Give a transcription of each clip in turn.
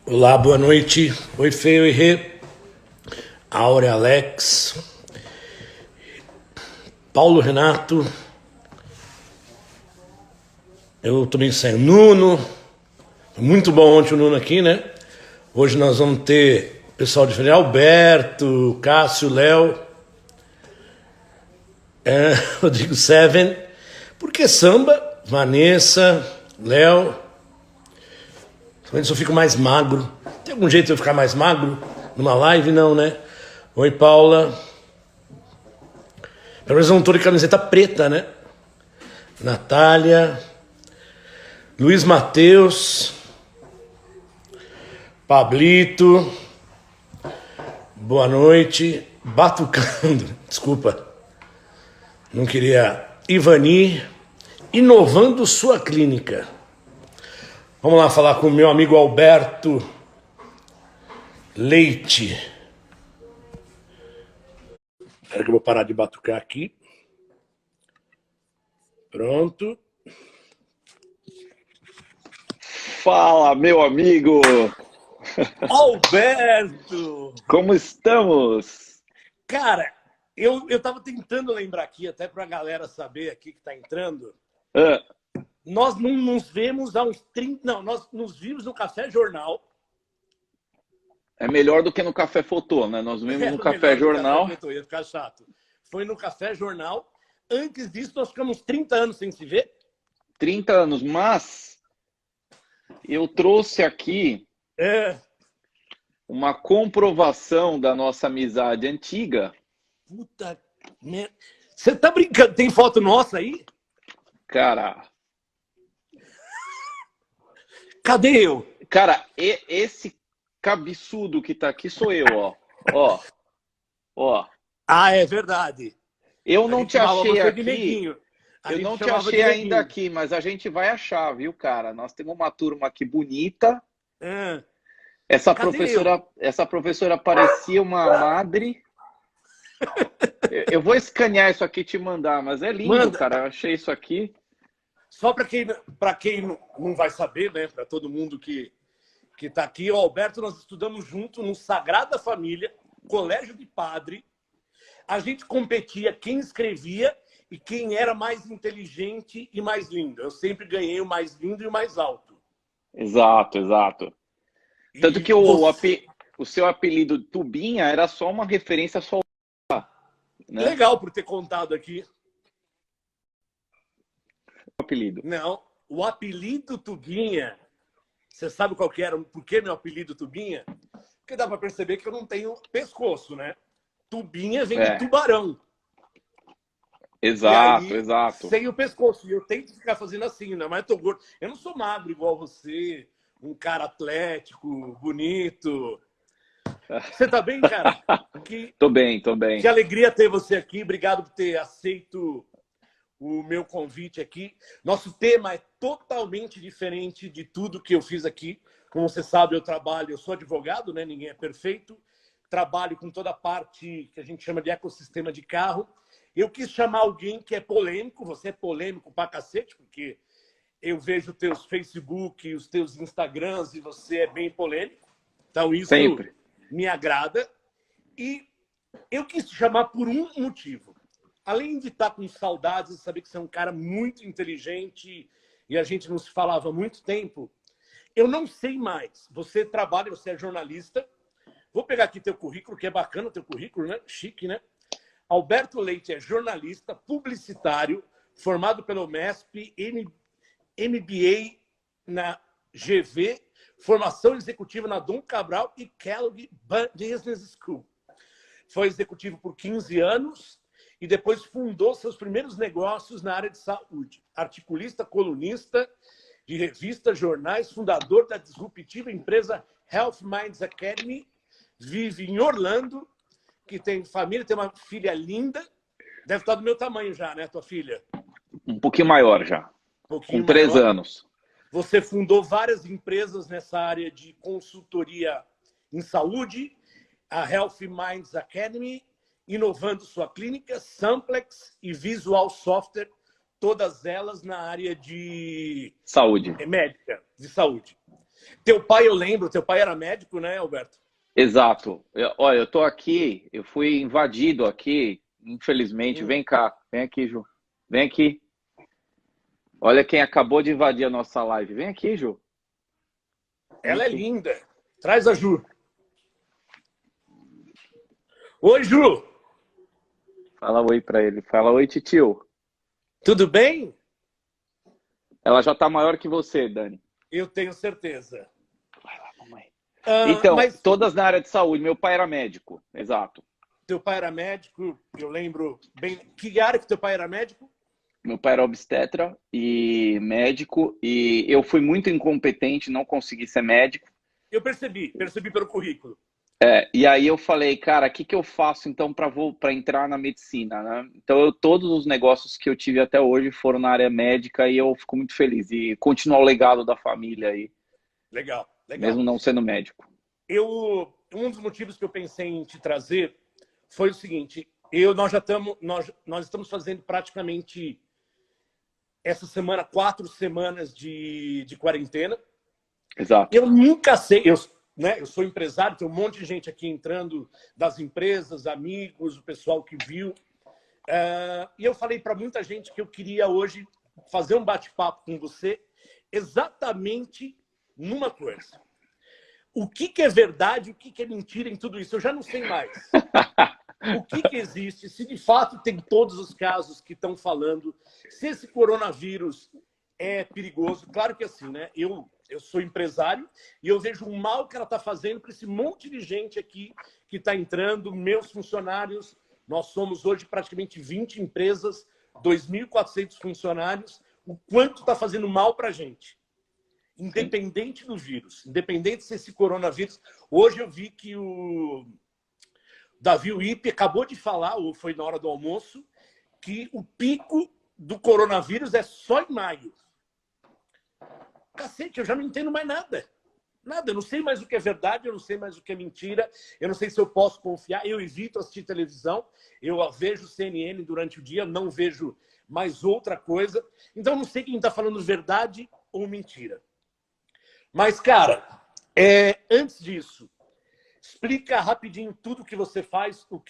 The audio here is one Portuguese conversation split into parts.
Olá, boa noite. Oi, Feio e Rê. Áurea, Alex. Paulo Renato. Eu também sei. Nuno. Muito bom ontem o Nuno aqui, né? Hoje nós vamos ter o pessoal diferente. Alberto, Cássio, Léo. Rodrigo Seven. Por que samba? Vanessa, Léo. Talvez eu fico mais magro. Tem algum jeito de eu ficar mais magro? Numa live? Não, né? Oi, Paula. Pelo menos eu não tô de camiseta preta, né? Natália. Luiz Matheus. Pablito. Boa noite. Batucando. Desculpa. Não queria. Ivani. Inovando sua clínica. Vamos lá falar com o meu amigo Alberto Leite. Espera que eu vou parar de batucar aqui. Pronto. Fala, meu amigo! Alberto! Como estamos? Cara, eu tava tentando lembrar aqui, até pra galera saber aqui que tá entrando. Ah, Nós não nos vemos há uns 30... Não, nós nos vimos no Café Jornal. é melhor do que no Café Fotô, né? Nós vimos no Café Jornal. Café, ia ficar chato. Foi no Café Jornal. Antes disso, nós ficamos 30 anos sem se ver. 30 anos, mas eu trouxe aqui uma comprovação da nossa amizade antiga. Puta merda. Você tá brincando? Tem foto nossa aí? Cara, Cadê eu? cara, esse cabeçudo que tá aqui sou eu, ó. Ó, ó. Ah, é verdade. Eu não te achei aqui. Neguinho. Eu não te achei ainda aqui, mas a gente vai achar, viu, cara? Nós temos uma turma aqui bonita. Essa professora parecia uma madre. Eu vou escanear isso aqui e te mandar, mas é lindo, Manda. cara. Eu achei isso aqui. Só para quem não vai saber, né? Para todo mundo que está aqui, o Alberto, nós estudamos junto no Sagrada Família, colégio de padre. A gente competia quem escrevia e quem era mais inteligente e mais lindo. Eu sempre ganhei o mais lindo e o mais alto. Exato, exato. Tanto que o seu apelido Tubinha era só uma referência só, né? Legal por ter contado aqui. O apelido. Não, o apelido Tubinha, você sabe qual que era? Por que meu apelido Tubinha? Porque dá para perceber que eu não tenho pescoço, né? Tubinha vem de tubarão. Exato, aí, exato. Sem o pescoço. E eu tento ficar fazendo assim, né? Mas eu tô gordo. Eu não sou magro igual você, um cara atlético, bonito. Você tá bem, cara? Tô bem, tô bem. Que alegria ter você aqui. Obrigado por ter aceito o meu convite aqui. Nosso tema é totalmente diferente de tudo que eu fiz aqui. Como você sabe, eu sou advogado, né? Ninguém é perfeito. Trabalho com toda a parte que a gente chama de ecossistema de carro. Eu quis chamar alguém que é polêmico. Você é polêmico pra cacete, porque eu vejo os teus Facebook, os teus Instagrams e você é bem polêmico. Então isso Sempre me agrada. E eu quis te chamar por um motivo. Além de estar com saudades e saber que você é um cara muito inteligente e a gente não se falava há muito tempo, eu não sei mais. Você trabalha, você é jornalista. Vou pegar aqui teu currículo, que é bacana o teu currículo, né? Chique, né? Alberto Leite é jornalista, publicitário, formado pelo MESP, MBA na GV, formação executiva na Dom Cabral e Kellogg Business School. Foi executivo por 15 anos e depois fundou seus primeiros negócios na área de saúde. Articulista, colunista de revistas, jornais, fundador da disruptiva empresa Health Minds Academy, vive em Orlando, que tem família, tem uma filha linda. Deve estar do meu tamanho já, né, tua filha? um pouquinho maior já. Com 3 anos. Você fundou várias empresas nessa área de consultoria em saúde, a Health Minds Academy, inovando sua clínica, Samplex e Visual Software, todas elas na área de saúde. Médica, de saúde. Teu pai, eu lembro, teu pai era médico, né, Alberto? Exato. Olha, eu tô aqui, eu fui invadido aqui, infelizmente. Vem cá, vem aqui, Ju. Vem aqui. Olha quem acabou de invadir a nossa live. Vem aqui, Ju. Vem Ela aqui. é linda. Traz a Ju. Oi, Ju. Fala oi pra ele. Fala oi, titio. Tudo bem? Ela já tá maior que você, Dani. Eu tenho certeza. Vai lá, mamãe. Então, mas... todas na área de saúde. Meu pai era médico, exato. Teu pai era médico, eu lembro bem. Que área que teu pai era médico? Meu pai era obstetra e médico, e eu fui muito incompetente, não consegui ser médico. Eu percebi pelo currículo. E aí eu falei, cara, o que eu faço então para entrar na medicina, né? Então todos os negócios que eu tive até hoje foram na área médica e eu fico muito feliz e continuar o legado da família aí. Legal. Mesmo não sendo médico. Um dos motivos que eu pensei em te trazer foi o seguinte: nós estamos fazendo praticamente essa semana 4 semanas de quarentena. Exato. Eu nunca sei, eu sou empresário, tem um monte de gente aqui entrando das empresas, amigos, o pessoal que viu. E eu falei para muita gente que eu queria hoje fazer um bate-papo com você exatamente numa coisa. O que é verdade, o que é mentira em tudo isso? Eu já não sei mais. O que existe, se de fato tem todos os casos que estão falando, se esse coronavírus é perigoso. Claro que assim, né? Eu sou empresário e eu vejo o mal que ela está fazendo para esse monte de gente aqui que está entrando, meus funcionários. Nós somos hoje praticamente 20 empresas, 2.400 funcionários. O quanto está fazendo mal para a gente. Independente do vírus, independente se esse coronavírus... Hoje eu vi que o Davi Uip acabou de falar, ou foi na hora do almoço, que o pico do coronavírus é só em maio. Cacete, eu já não entendo mais nada. Nada, eu não sei mais o que é verdade, eu não sei mais o que é mentira, eu não sei se eu posso confiar, eu evito assistir televisão, eu vejo CNN durante o dia, não vejo mais outra coisa. Então eu não sei quem está falando verdade ou mentira. Mas, cara, antes disso, explica rapidinho tudo que você faz, por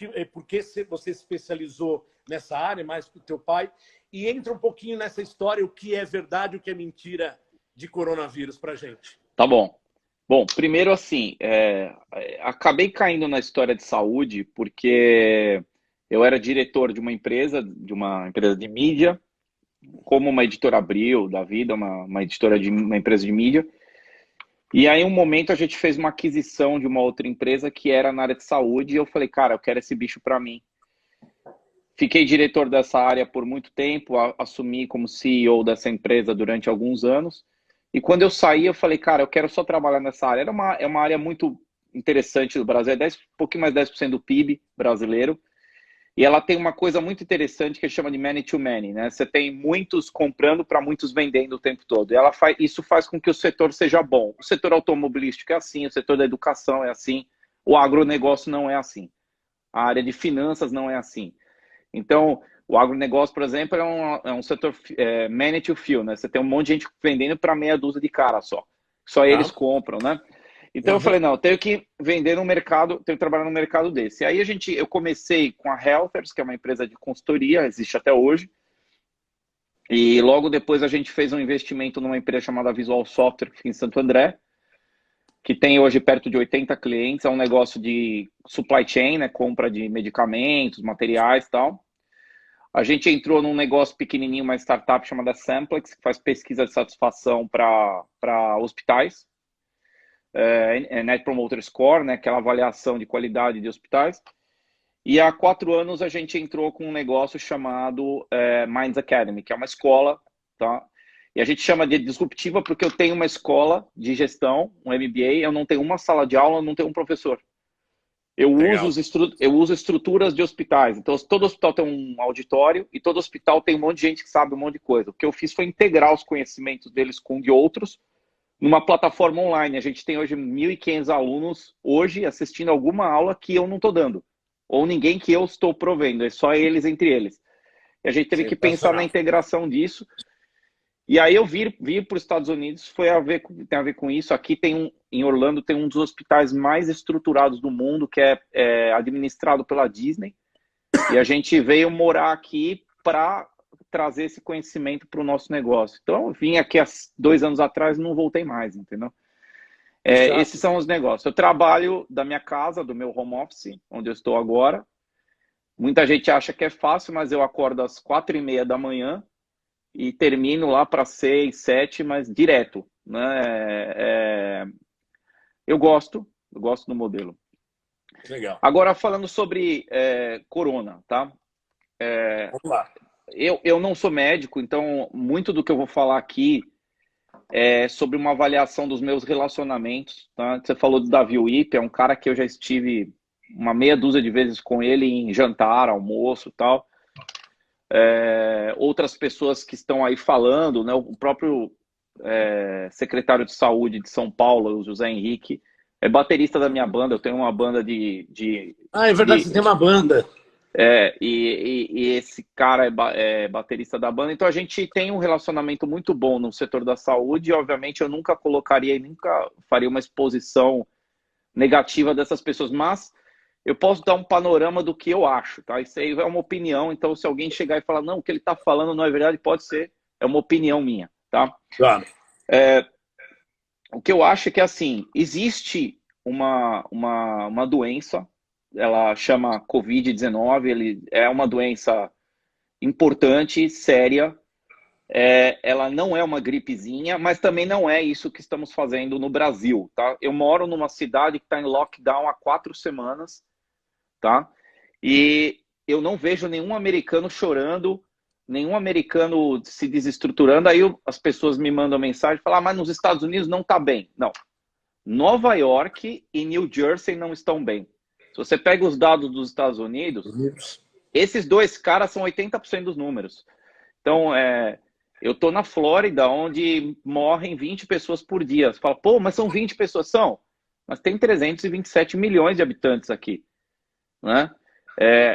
que você se especializou nessa área, mais que o teu pai, e entra um pouquinho nessa história, o que é verdade, o que é mentira de coronavírus pra gente. Tá bom. Bom, primeiro assim, acabei caindo na história de saúde porque eu era diretor de uma empresa de mídia, como uma editora Abril da vida, uma editora de uma empresa de mídia. E aí, um momento, a gente fez uma aquisição de uma outra empresa que era na área de saúde e eu falei, cara, eu quero esse bicho para mim. Fiquei diretor dessa área por muito tempo, assumi como CEO dessa empresa durante alguns anos. E quando eu saí, eu falei, cara, eu quero só trabalhar nessa área. É uma área muito interessante do Brasil, um pouquinho mais de 10% do PIB brasileiro. E ela tem uma coisa muito interessante que chama de many to many, né? Você tem muitos comprando para muitos vendendo o tempo todo. E isso faz com que o setor seja bom. O setor automobilístico é assim, o setor da educação é assim, o agronegócio não é assim. A área de finanças não é assim. Então, o agronegócio, por exemplo, é um setor many to few, né? Você tem um monte de gente vendendo para meia dúzia de cara só. Só eles compram, né? Então eu falei, não, eu tenho que vender no mercado, tenho que trabalhar no mercado desse. E aí eu comecei com a Helpers, que é uma empresa de consultoria, existe até hoje. E logo depois a gente fez um investimento numa empresa chamada Visual Software, que fica em Santo André, que tem hoje perto de 80 clientes, é um negócio de supply chain, né, compra de medicamentos, materiais e tal. A gente entrou num negócio pequenininho, uma startup chamada Samplex, que faz pesquisa de satisfação para hospitais. Net Promoter Score, né, aquela avaliação de qualidade de hospitais. E há 4 anos a gente entrou com um negócio chamado Minds Academy, que é uma escola, tá? E a gente chama de disruptiva porque eu tenho uma escola de gestão, um MBA, eu não tenho uma sala de aula, não tenho um professor. Eu uso estruturas de hospitais. Então, todo hospital tem um auditório e todo hospital tem um monte de gente que sabe um monte de coisa. O que eu fiz foi integrar os conhecimentos deles com de outros numa plataforma online. A gente tem hoje 1.500 alunos hoje assistindo alguma aula que eu não estou dando. Ou ninguém que eu estou provendo. É só eles entre eles. E a gente teve que pensar na integração disso. E aí eu vir para os Estados Unidos tem a ver com isso. Aqui em Orlando tem um dos hospitais mais estruturados do mundo, que é administrado pela Disney. E a gente veio morar aqui para trazer esse conhecimento para o nosso negócio. Então eu vim aqui há 2 anos atrás e não voltei mais, entendeu? Esses são os negócios. Eu trabalho da minha casa, do meu home office, onde eu estou agora. Muita gente acha que é fácil, mas eu acordo às 4h30 da manhã e termino lá para 6, 7, mas direto, né? Eu gosto do modelo. Legal. Agora, falando sobre corona, tá? Vamos lá. Eu não sou médico, então muito do que eu vou falar aqui é sobre uma avaliação dos meus relacionamentos, tá? Você falou do Davi Wip, é um cara que eu já estive uma meia dúzia de vezes com ele em jantar, almoço e tal. Outras pessoas que estão aí falando, né? O próprio secretário de saúde de São Paulo, o José Henrique, é baterista da minha banda. Eu tenho uma banda é verdade, você tem uma banda. E esse cara é baterista da banda. Então a gente tem um relacionamento muito bom no setor da saúde e, obviamente, eu nunca colocaria e nunca faria uma exposição negativa dessas pessoas, mas eu posso dar um panorama do que eu acho, tá? Isso aí é uma opinião, então se alguém chegar e falar, não, o que ele tá falando não é verdade, pode ser, é uma opinião minha, tá? Claro. O que eu acho é que, assim, existe uma doença, ela chama Covid-19, ele é uma doença importante, séria, ela não é uma gripezinha, mas também não é isso que estamos fazendo no Brasil, tá? Eu moro numa cidade que está em lockdown há 4 semanas, tá? E eu não vejo nenhum americano chorando, nenhum americano se desestruturando. Aí as pessoas me mandam mensagem e falam, mas nos Estados Unidos não está bem. Não. Nova York e New Jersey não estão bem. Se você pega os dados dos Estados Unidos, esses 2 caras são 80% dos números. Então, eu tô na Flórida, onde morrem 20 pessoas por dia. Você fala, pô, mas são 20 pessoas? São. Mas tem 327 milhões de habitantes aqui, né?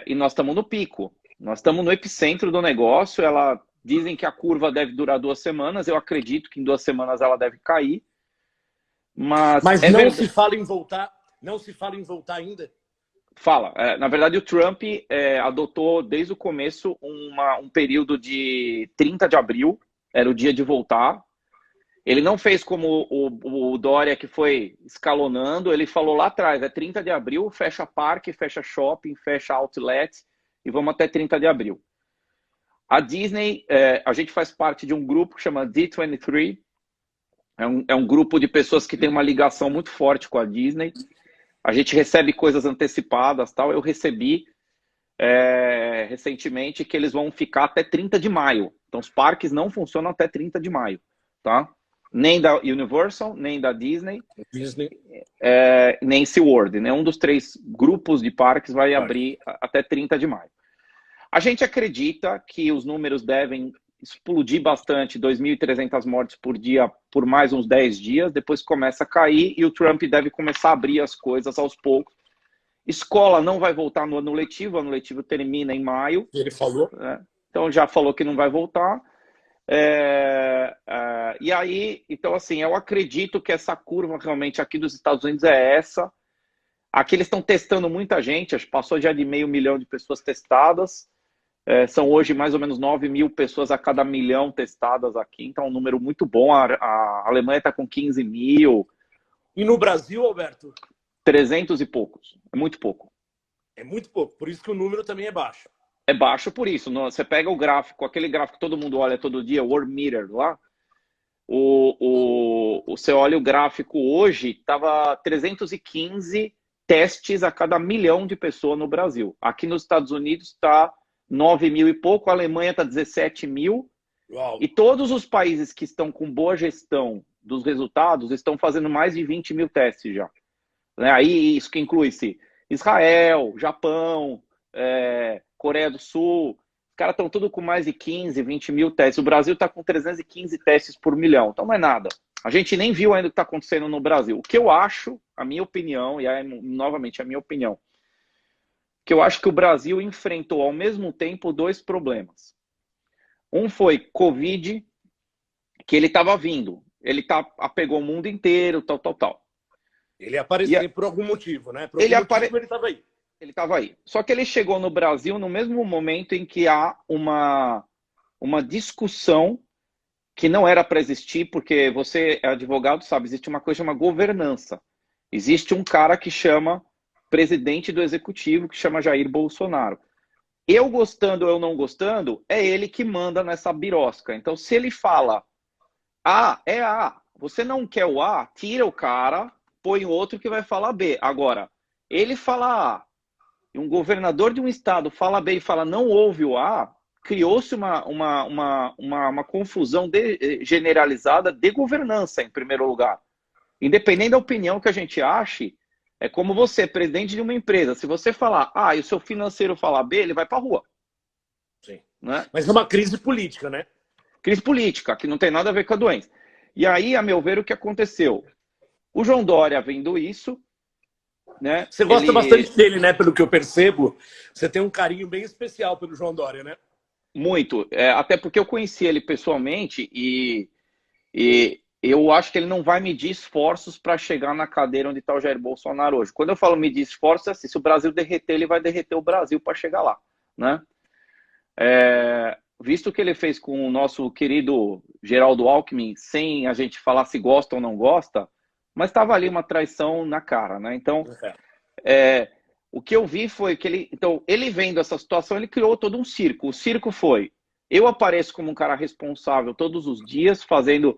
E nós estamos no pico. Nós estamos no epicentro do negócio. Dizem que a curva deve durar 2 semanas. Eu acredito que em 2 semanas ela deve cair. Mas não se fala em voltar. Não se fala em voltar ainda? Fala. Na verdade, o Trump adotou desde o começo um período de 30 de abril, era o dia de voltar. Ele não fez como o Dória, que foi escalonando, ele falou lá atrás, 30 de abril, fecha parque, fecha shopping, fecha outlet e vamos até 30 de abril. A Disney, a gente faz parte de um grupo que chama D23, é um grupo de pessoas que tem uma ligação muito forte com a Disney. A gente recebe coisas antecipadas, tal. Eu recebi recentemente que eles vão ficar até 30 de maio. Então, os parques não funcionam até 30 de maio, tá? Nem da Universal, nem da Disney, nem SeaWorld. Nenhum dos 3 grupos de parques vai abrir até 30 de maio. A gente acredita que os números devem explodir bastante, 2.300 mortes por dia por mais uns 10 dias, depois começa a cair e o Trump deve começar a abrir as coisas aos poucos. Escola não vai voltar no ano letivo, o ano letivo termina em maio. Ele falou. Então já falou que não vai voltar. E aí, então assim, eu acredito que essa curva realmente aqui dos Estados Unidos é essa. Aqui eles estão testando muita gente, acho que passou já de 500 mil de pessoas testadas. São hoje mais ou menos 9 mil pessoas a cada 1 milhão testadas aqui, então é um número muito bom. A Alemanha está com 15 mil. E no Brasil, Alberto? 300 e poucos. É muito pouco. É muito pouco, por isso que o número também é baixo. É baixo por isso. Você pega o gráfico, aquele gráfico que todo mundo olha todo dia, o World Meter lá, você olha o gráfico hoje, estava 315 testes a cada 1 milhão de pessoas no Brasil. Aqui nos Estados Unidos está 9 mil e pouco, a Alemanha está 17 mil. Uau. E todos os países que estão com boa gestão dos resultados estão fazendo mais de 20 mil testes já. Aí isso que inclui-se Israel, Japão, Coreia do Sul. Os caras estão tudo com mais de 15, 20 mil testes. O Brasil está com 315 testes por 1 milhão. Então não é nada. A gente nem viu ainda o que está acontecendo no Brasil. O que eu acho, a minha opinião, e aí novamente a minha opinião, que eu acho que o Brasil enfrentou ao mesmo tempo 2 problemas. Um foi Covid que ele estava vindo. Ele pegou o mundo inteiro, tal. Ele ia aparecer por algum motivo, né? Por algum motivo ele estava aí. Ele estava aí. Só que ele chegou no Brasil no mesmo momento em que há uma discussão que não era para existir, porque você é advogado, sabe, existe uma coisa chamada governança. Existe um cara que chama presidente do executivo, que chama Jair Bolsonaro. Eu gostando ou eu não gostando, é ele que manda nessa birosca. Então, se ele fala A, é A. Você não quer o A, tira o cara, põe outro que vai falar B. Agora, ele fala A, e um governador de um estado fala B e fala não ouve o A, criou-se uma confusão generalizada de governança, em primeiro lugar. Independente da opinião que a gente ache, é como você, presidente de uma empresa. Se você falar A e o seu financeiro falar B, ele vai para a rua. Sim. Né? Mas é uma crise política, né? Crise política, que não tem nada a ver com a doença. E aí, a meu ver, o que aconteceu? O João Dória vendo isso, né? Você gosta bastante dele, né? Pelo que eu percebo, você tem um carinho bem especial pelo João Dória, né? Muito. Até porque eu conheci ele pessoalmente e eu acho que ele não vai medir esforços para chegar na cadeira onde está o Jair Bolsonaro hoje. Quando eu falo medir esforços, é assim, se o Brasil derreter, ele vai derreter o Brasil para chegar lá, né? Visto o que ele fez com o nosso querido Geraldo Alckmin, sem a gente falar se gosta ou não gosta, mas estava ali uma traição na cara, né? Então, o que eu vi foi que ele vendo essa situação, ele criou todo um circo. O circo foi, eu apareço como um cara responsável todos os dias, fazendo...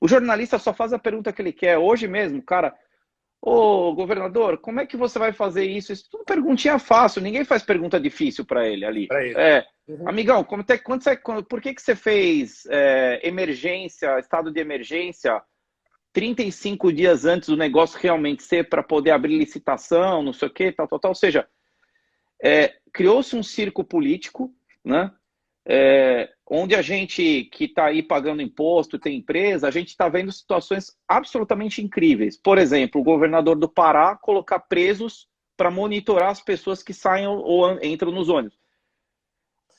O jornalista só faz a pergunta que ele quer. Hoje mesmo, cara, ô governador, como é que você vai fazer isso? Isso tudo perguntinha fácil, ninguém faz pergunta difícil para ele ali. Amigão, por que você fez emergência, estado de emergência, 35 dias antes do negócio realmente ser para poder abrir licitação, não sei o que, tal. Ou seja, criou-se um circo político, né? Onde a gente que está aí pagando imposto, tem empresa, a gente está vendo situações absolutamente incríveis. Por exemplo, o governador do Pará colocar presos para monitorar as pessoas que saem ou entram nos ônibus.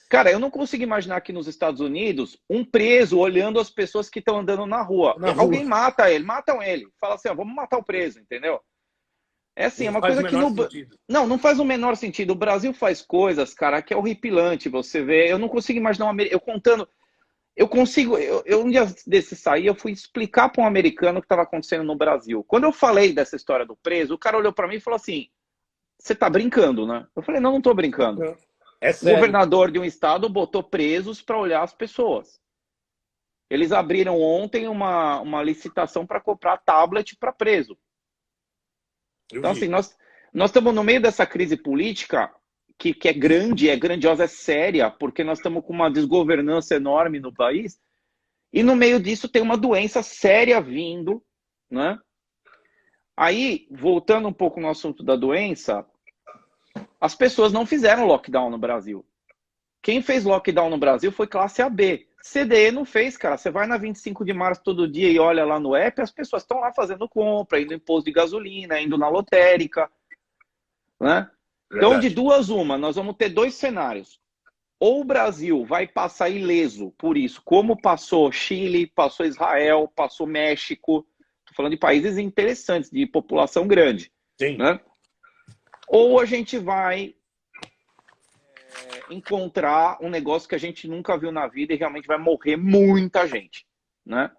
Cara, eu não consigo imaginar aqui nos Estados Unidos um preso olhando as pessoas que estão andando na rua. Alguém mata ele, matam ele. Fala assim, vamos matar o preso, entendeu? É assim, é uma coisa que não faz o menor sentido. O Brasil faz coisas, cara, que é horripilante você vê. Eu não consigo imaginar um dia desse sair, eu fui explicar para um americano o que estava acontecendo no Brasil. Quando eu falei dessa história do preso, o cara olhou para mim e falou assim, você tá brincando, né? Eu falei, não tô brincando. O governador de um estado botou presos para olhar as pessoas. Eles abriram ontem uma licitação para comprar tablet para preso. Então, assim, nós estamos no meio dessa crise política que é grande, é grandiosa, é séria, porque nós estamos com uma desgovernança enorme no país, e no meio disso tem uma doença séria vindo, né? Aí, voltando um pouco no assunto da doença, as pessoas não fizeram lockdown no Brasil. Quem fez lockdown no Brasil foi classe AB. CDE não fez, cara. Você vai na 25 de março todo dia e olha lá no app, as pessoas estão lá fazendo compra, indo em posto de gasolina, indo na lotérica, né? Então, de duas uma, nós vamos ter dois cenários. Ou o Brasil vai passar ileso por isso, como passou Chile, passou Israel, passou México. Estou falando de países interessantes, de população grande. Sim. Né? Ou a gente vai encontrar um negócio que a gente nunca viu na vida e realmente vai morrer muita gente. Né?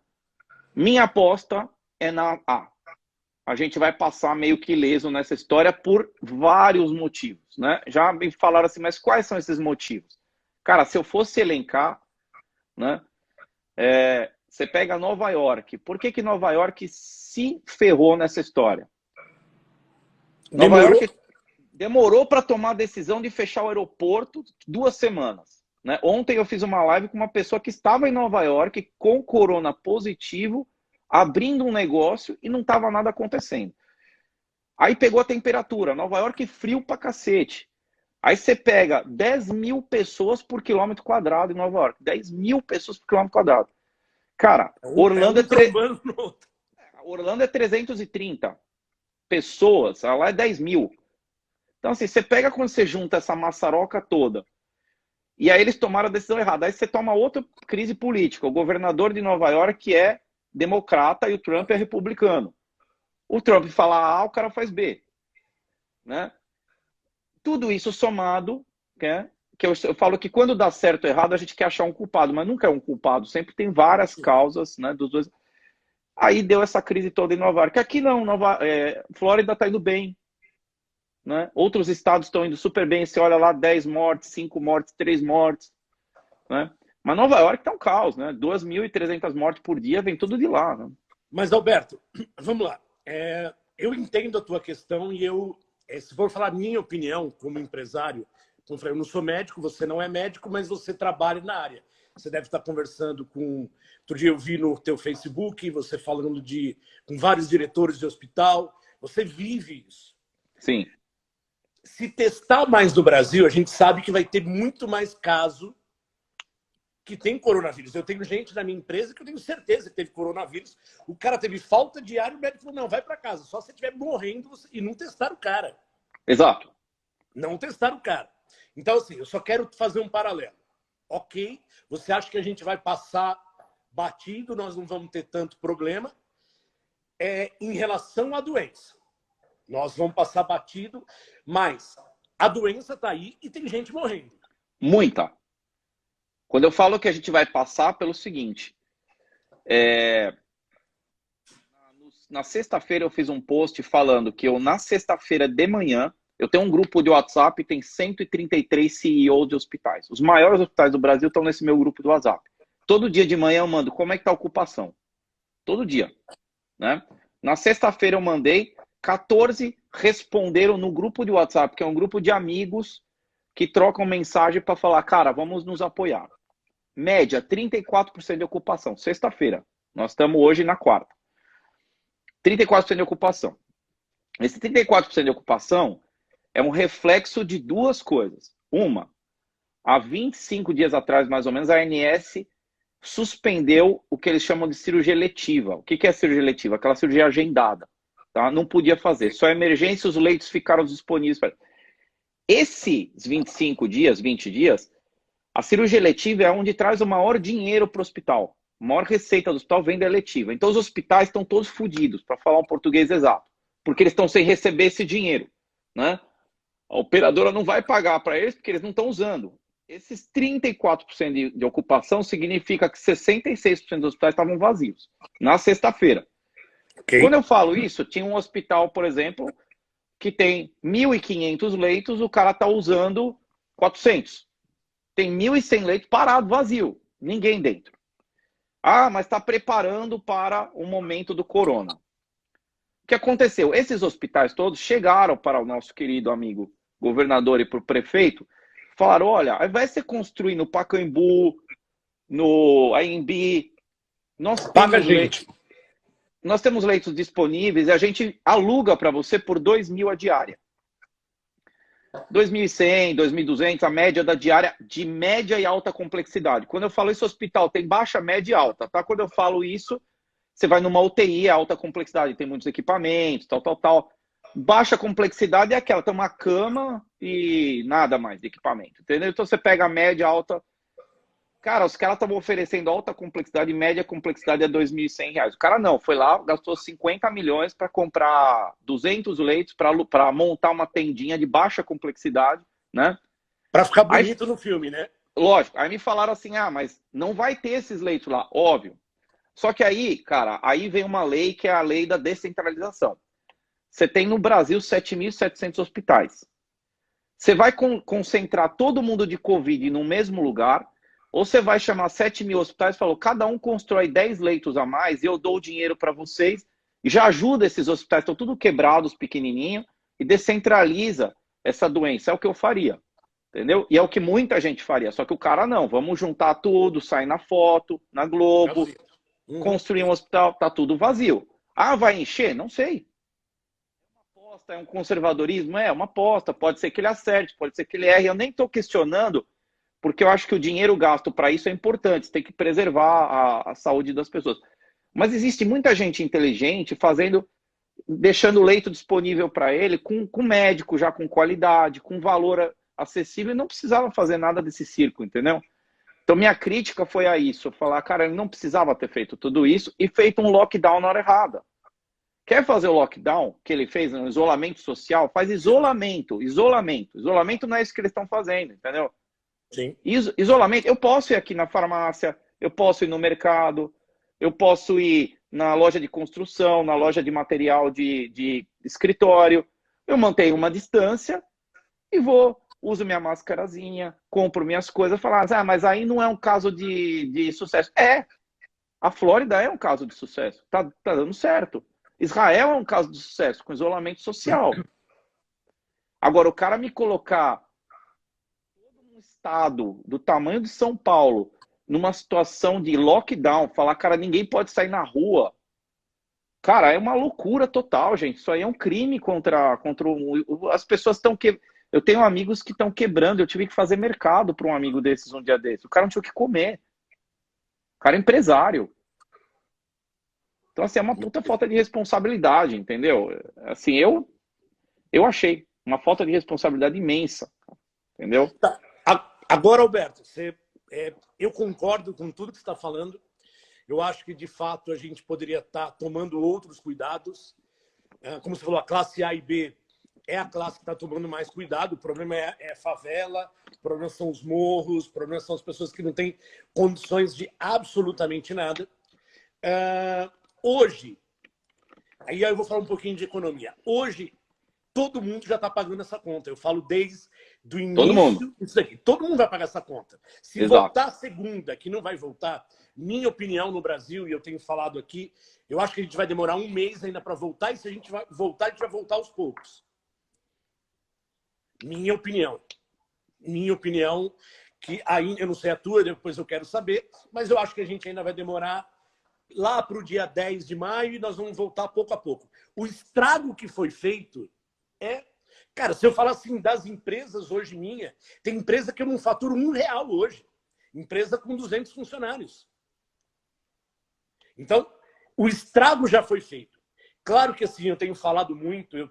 Minha aposta é na A. A gente vai passar meio que ileso nessa história por vários motivos. Né? Já me falaram assim, mas quais são esses motivos? Cara, se eu fosse elencar, né, você pega Nova York. Por que Nova York se ferrou nessa história? Nova York demorou para tomar a decisão de fechar o aeroporto 2 semanas. Né? Ontem eu fiz uma live com uma pessoa que estava em Nova York com corona positivo, abrindo um negócio e não estava nada acontecendo. Aí pegou a temperatura. Nova York frio pra cacete. Aí você pega 10 mil pessoas por quilômetro quadrado em Nova York. 10 mil pessoas por quilômetro quadrado. Cara, Orlando é 330 pessoas. Lá é 10 mil. Então, assim, você pega quando você junta essa maçaroca toda E aí eles tomaram a decisão errada. Aí você toma outra crise política. O governador de Nova York é democrata e o Trump é republicano. O Trump fala A, o cara faz B. Né? Tudo isso somado, né? Que eu falo que quando dá certo ou errado, a gente quer achar um culpado, mas nunca é um culpado. Sempre tem várias causas, né, dos dois. Aí deu essa crise toda em Nova York. Aqui não, Flórida está indo bem. Né? Outros estados estão indo super bem. Você olha lá, 10 mortes, 5 mortes, 3 mortes. Né? Mas Nova York está um caos, né? 2.300 mortes por dia, vem tudo de lá. Né? Mas, Alberto, vamos lá. Eu entendo a tua questão e se for falar minha opinião como empresário, como eu falei, eu não sou médico, você não é médico, mas você trabalha na área. Você deve estar conversando com... Outro dia eu vi no teu Facebook, você falando com vários diretores de hospital. Você vive isso. Sim. Se testar mais no Brasil, a gente sabe que vai ter muito mais caso que tem coronavírus. Eu tenho gente na minha empresa que eu tenho certeza que teve coronavírus. O cara teve falta de ar e o médico falou, não, vai para casa. Só se estiver morrendo e não testar o cara. Exato. Não testar o cara. Então, assim, eu só quero fazer um paralelo. Ok, você acha que a gente vai passar batido, nós não vamos ter tanto problema. Em relação à doença. Nós vamos passar batido, mas a doença está aí e tem gente morrendo. Muita. Quando eu falo que a gente vai passar pelo seguinte, na sexta-feira eu fiz um post falando que na sexta-feira de manhã, eu tenho um grupo de WhatsApp, tem 133 CEOs de hospitais. Os maiores hospitais do Brasil estão nesse meu grupo do WhatsApp. Todo dia de manhã eu mando como é que está a ocupação. Todo dia. Né? Na sexta-feira eu mandei, 14 responderam no grupo de WhatsApp, que é um grupo de amigos que trocam mensagem para falar, cara, vamos nos apoiar. Média, 34% de ocupação. Sexta-feira. Nós estamos hoje na quarta. 34% de ocupação. Esse 34% de ocupação é um reflexo de duas coisas. Uma, há 25 dias atrás, mais ou menos, a ANS suspendeu o que eles chamam de cirurgia eletiva. O que é cirurgia eletiva? Aquela cirurgia agendada. Tá? Não podia fazer. Só emergência, os leitos ficaram disponíveis. Esses 25 dias, 20 dias, a cirurgia eletiva é onde traz o maior dinheiro para o hospital. A maior receita do hospital vem da eletiva. Então os hospitais estão todos fodidos, para falar um português exato. Porque eles estão sem receber esse dinheiro. Né? A operadora não vai pagar para eles porque eles não estão usando. Esses 34% de ocupação significa que 66% dos hospitais estavam vazios. Na sexta-feira. Okay. Quando eu falo isso, tinha um hospital, por exemplo, que tem 1.500 leitos, o cara está usando 400. Tem 1.100 leitos parado, vazio. Ninguém dentro. Ah, mas está preparando para o momento do corona. O que aconteceu? Esses hospitais todos chegaram para o nosso querido amigo governador e para o prefeito, falaram, olha, ao invés de você construir no Pacaembu, no AMB, nós temos leitos disponíveis e a gente aluga para você por 2.000 a diária. 2.100, 2.200, a média da diária de média e alta complexidade. Quando eu falo esse hospital tem baixa, média e alta, tá? Quando eu falo isso, você vai numa UTI, alta complexidade, tem muitos equipamentos, tal. Baixa complexidade é aquela, tem uma cama e nada mais de equipamento, entendeu? Então você pega a média, alta. Cara, os caras estavam oferecendo alta complexidade e média complexidade a R$2.100. O cara não, foi lá, gastou 50 milhões para comprar 200 leitos para montar uma tendinha de baixa complexidade, né? Para ficar bonito no filme, né? Lógico. Aí me falaram assim, mas não vai ter esses leitos lá, óbvio. Só que aí, cara, aí vem uma lei que é a lei da descentralização. Você tem no Brasil 7.700 hospitais. Você vai concentrar todo mundo de Covid no mesmo lugar, ou você vai chamar 7.000 hospitais e falou, cada um constrói 10 leitos a mais e eu dou o dinheiro para vocês e já ajuda esses hospitais, estão tudo quebrados, pequenininho, e descentraliza essa doença. É o que eu faria, entendeu? E é o que muita gente faria, só que o cara não, vamos juntar tudo, sair na foto, na Globo, construir um hospital, tá tudo vazio. Ah, vai encher? Não sei. É um conservadorismo? É uma aposta, pode ser que ele acerte, pode ser que ele erre, eu nem estou questionando, porque eu acho que o dinheiro gasto para isso é importante, você tem que preservar a saúde das pessoas. Mas existe muita gente inteligente deixando o leito disponível para ele com médico já com qualidade, com valor acessível e não precisava fazer nada desse circo, entendeu? Então, minha crítica foi a isso. Falar, cara, ele não precisava ter feito tudo isso e feito um lockdown na hora errada. Quer fazer o lockdown que ele fez no isolamento social? Faz isolamento. Isolamento não é isso que eles estão fazendo, entendeu? Sim. Isolamento. Eu posso ir aqui na farmácia, eu posso ir no mercado, eu posso ir na loja de construção, na loja de material de escritório. Eu mantenho uma distância e uso minha máscarazinha, compro minhas coisas, falar, mas aí não é um caso de sucesso. A Flórida é um caso de sucesso, tá dando certo. Israel é um caso de sucesso, com isolamento social. Agora, o cara me colocar todo um estado do tamanho de São Paulo numa situação de lockdown, falar, cara, ninguém pode sair na rua. Cara, é uma loucura total, gente. Isso aí é um crime contra as pessoas estão Eu tenho amigos que estão quebrando. Eu tive que fazer mercado para um amigo desses um dia desses. O cara não tinha o que comer. O cara é empresário. Então, assim, é uma puta falta de responsabilidade, entendeu? Assim, eu achei uma falta de responsabilidade imensa, entendeu? Tá. Agora, Alberto, eu concordo com tudo que você está falando. Eu acho que, de fato, a gente poderia estar tomando outros cuidados. Como você falou, a classe A e B é a classe que está tomando mais cuidado. O problema é a favela, o problema são os morros, o problema são as pessoas que não têm condições de absolutamente nada. Hoje, aí eu vou falar um pouquinho de economia. Hoje, todo mundo já está pagando essa conta. Eu falo desde o início. Todo mundo. Isso daqui. Todo mundo vai pagar essa conta. Se Exato. Voltar a segunda, que não vai voltar, minha opinião no Brasil, e eu tenho falado aqui, eu acho que a gente vai demorar um mês ainda para voltar, e se a gente vai voltar, a gente vai voltar aos poucos. Minha opinião, que ainda, eu não sei a tua, depois eu quero saber, mas eu acho que a gente ainda vai demorar lá para o dia 10 de maio e nós vamos voltar pouco a pouco. O estrago que foi feito Cara, se eu falar assim das empresas hoje minha, tem empresa que eu não faturo R$1 hoje. Empresa com 200 funcionários. Então, o estrago já foi feito. Claro que assim, eu tenho falado muito, eu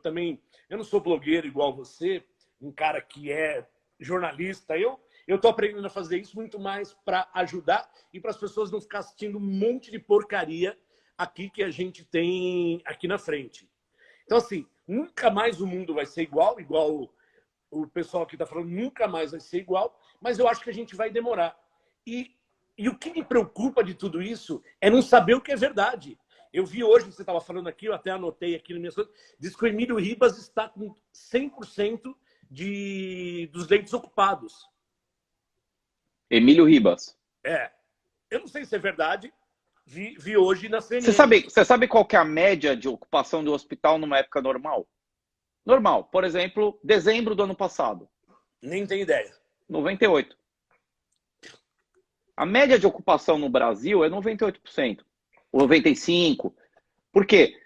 não sou blogueiro igual você, um cara que é jornalista, eu estou aprendendo a fazer isso muito mais para ajudar e para as pessoas não ficarem assistindo um monte de porcaria aqui que a gente tem aqui na frente. Então, assim, nunca mais o mundo vai ser igual o pessoal aqui está falando, nunca mais vai ser igual, mas eu acho que a gente vai demorar. E o que me preocupa de tudo isso é não saber o que é verdade. Eu vi hoje, você estava falando aqui, eu até anotei aqui nas minhas coisas, diz que o Emílio Ribas está com 100% dos leitos ocupados. Emílio Ribas. Eu não sei se é verdade, vi hoje na CNN. Você sabe qual que é a média de ocupação do hospital numa época normal? Normal, por exemplo, dezembro do ano passado. Nem tenho ideia. 98. A média de ocupação no Brasil é 98%. 95%. Por quê?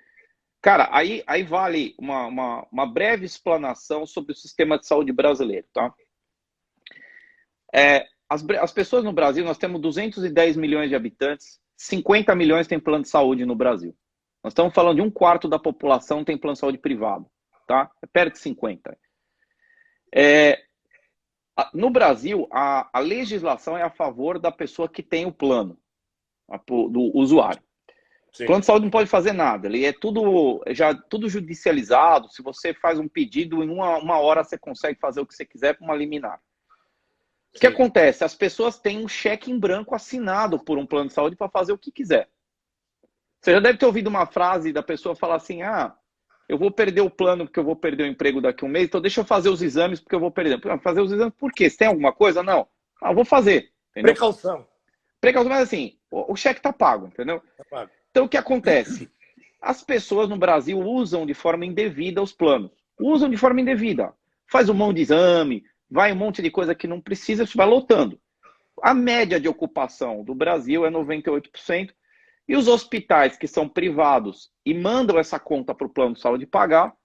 Cara, aí vale uma breve explanação sobre o sistema de saúde brasileiro, tá? As pessoas no Brasil, nós temos 210 milhões de habitantes, 50 milhões têm plano de saúde no Brasil. Nós estamos falando de 1/4 da população tem plano de saúde privado, tá? É perto de 50. No Brasil, a legislação é a favor da pessoa que tem o plano, do usuário. Sim. O plano de saúde não pode fazer nada, ele é tudo judicializado. Se você faz um pedido, em uma hora você consegue fazer o que você quiser com uma liminar. O que acontece? As pessoas têm um cheque em branco assinado por um plano de saúde para fazer o que quiser. Você já deve ter ouvido uma frase da pessoa falar assim, eu vou perder o plano porque eu vou perder o emprego daqui a um mês, então deixa eu fazer os exames porque eu vou perder. Fazer os exames por quê? Você tem alguma coisa? Não. Eu vou fazer. Entendeu? Precaução, mas assim, o cheque está pago, entendeu? Tá pago. Então o que acontece? As pessoas no Brasil usam de forma indevida os planos. Usam de forma indevida. Faz um monte de exame, vai um monte de coisa que não precisa, isso vai lotando. A média de ocupação do Brasil é 98%. E os hospitais que são privados e mandam essa conta para o plano de saúde pagar,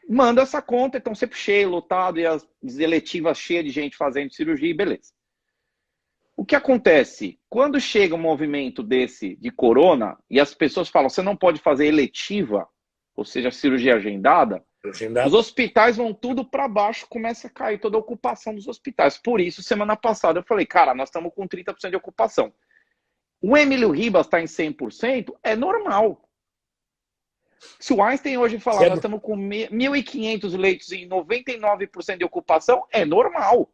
mandam essa conta, estão sempre cheios, lotados, e as eletivas cheias de gente fazendo cirurgia, e beleza. O que acontece? Quando chega um movimento desse de corona, e as pessoas falam, você não pode fazer eletiva, ou seja, cirurgia agendada, Os hospitais vão tudo para baixo, começa a cair toda a ocupação dos hospitais. Por isso, semana passada eu falei, cara, nós estamos com 30% de ocupação. O Emílio Ribas está em 100%, é normal. Se o Einstein hoje falar, nós estamos com 1.500 leitos em 99% de ocupação, é normal.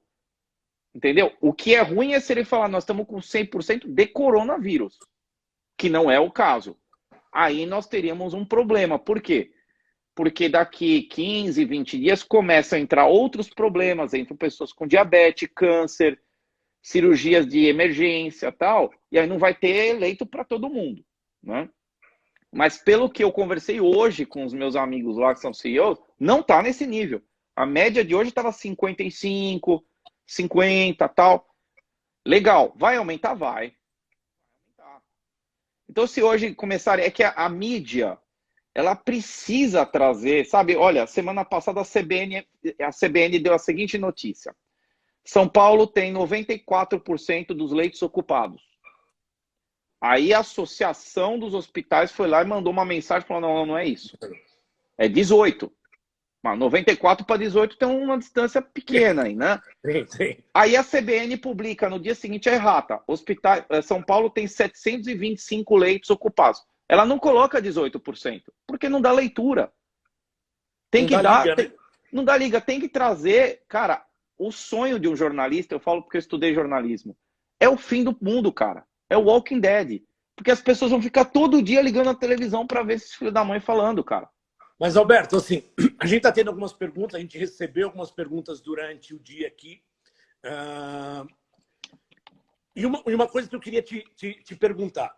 Entendeu? O que é ruim é se ele falar, nós estamos com 100% de coronavírus, que não é o caso. Aí nós teríamos um problema. Por quê? Porque daqui 15, 20 dias começam a entrar outros problemas, entram pessoas com diabetes, câncer, cirurgias de emergência, tal, e aí não vai ter leito para todo mundo, né? Mas pelo que eu conversei hoje com os meus amigos lá que são CEOs, não está nesse nível. A média de hoje estava 55, 50, tal. Legal. Vai aumentar? Vai. Então, se hoje começar... É que a mídia, ela precisa trazer... Sabe, olha, semana passada a CBN deu a seguinte notícia. São Paulo tem 94% dos leitos ocupados. Aí a Associação dos Hospitais foi lá e mandou uma mensagem falando, não, não é isso. É 18. Mas 94 para 18 tem uma distância pequena aí, né? Sim. Aí a CBN publica no dia seguinte a errata. São Paulo tem 725 leitos ocupados. Ela não coloca 18%, porque não dá leitura. Não dá liga, tem que trazer, cara, o sonho de um jornalista, eu falo porque eu estudei jornalismo, é o fim do mundo, cara. É o Walking Dead. Porque as pessoas vão ficar todo dia ligando a televisão para ver esses filhos da mãe falando, cara. Mas, Alberto, assim, a gente está tendo algumas perguntas, a gente recebeu algumas perguntas durante o dia aqui. E uma coisa que eu queria te perguntar.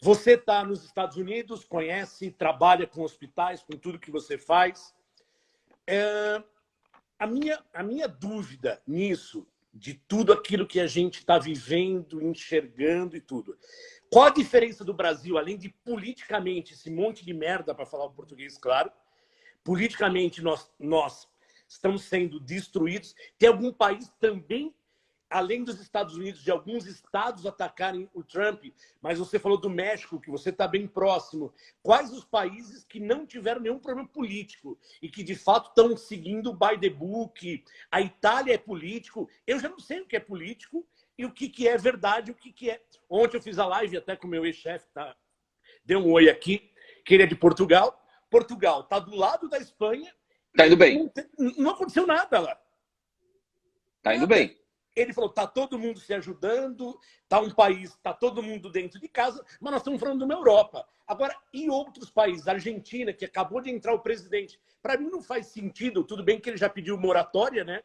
Você está nos Estados Unidos, conhece, trabalha com hospitais, com tudo que você faz. A minha dúvida nisso, de tudo aquilo que a gente está vivendo, enxergando e tudo. Qual a diferença do Brasil, além de politicamente, esse monte de merda, para falar o português claro, politicamente nós estamos sendo destruídos. Tem algum país também, além dos Estados Unidos, de alguns estados atacarem o Trump, mas você falou do México, que você está bem próximo. Quais os países que não tiveram nenhum problema político e que, de fato, estão seguindo o by the book? A Itália é político. Eu já não sei o que é político e o que é verdade, o que é... Ontem eu fiz a live até com o meu ex-chefe, tá? Deu um oi aqui, que ele é de Portugal. Portugal está do lado da Espanha. Tá indo bem. Não aconteceu nada lá. Tá indo bem. Ele falou, tá todo mundo se ajudando, tá um país, tá todo mundo dentro de casa, mas nós estamos falando de uma Europa. Agora, e outros países? A Argentina, que acabou de entrar o presidente. Para mim não faz sentido, tudo bem que ele já pediu moratória, né?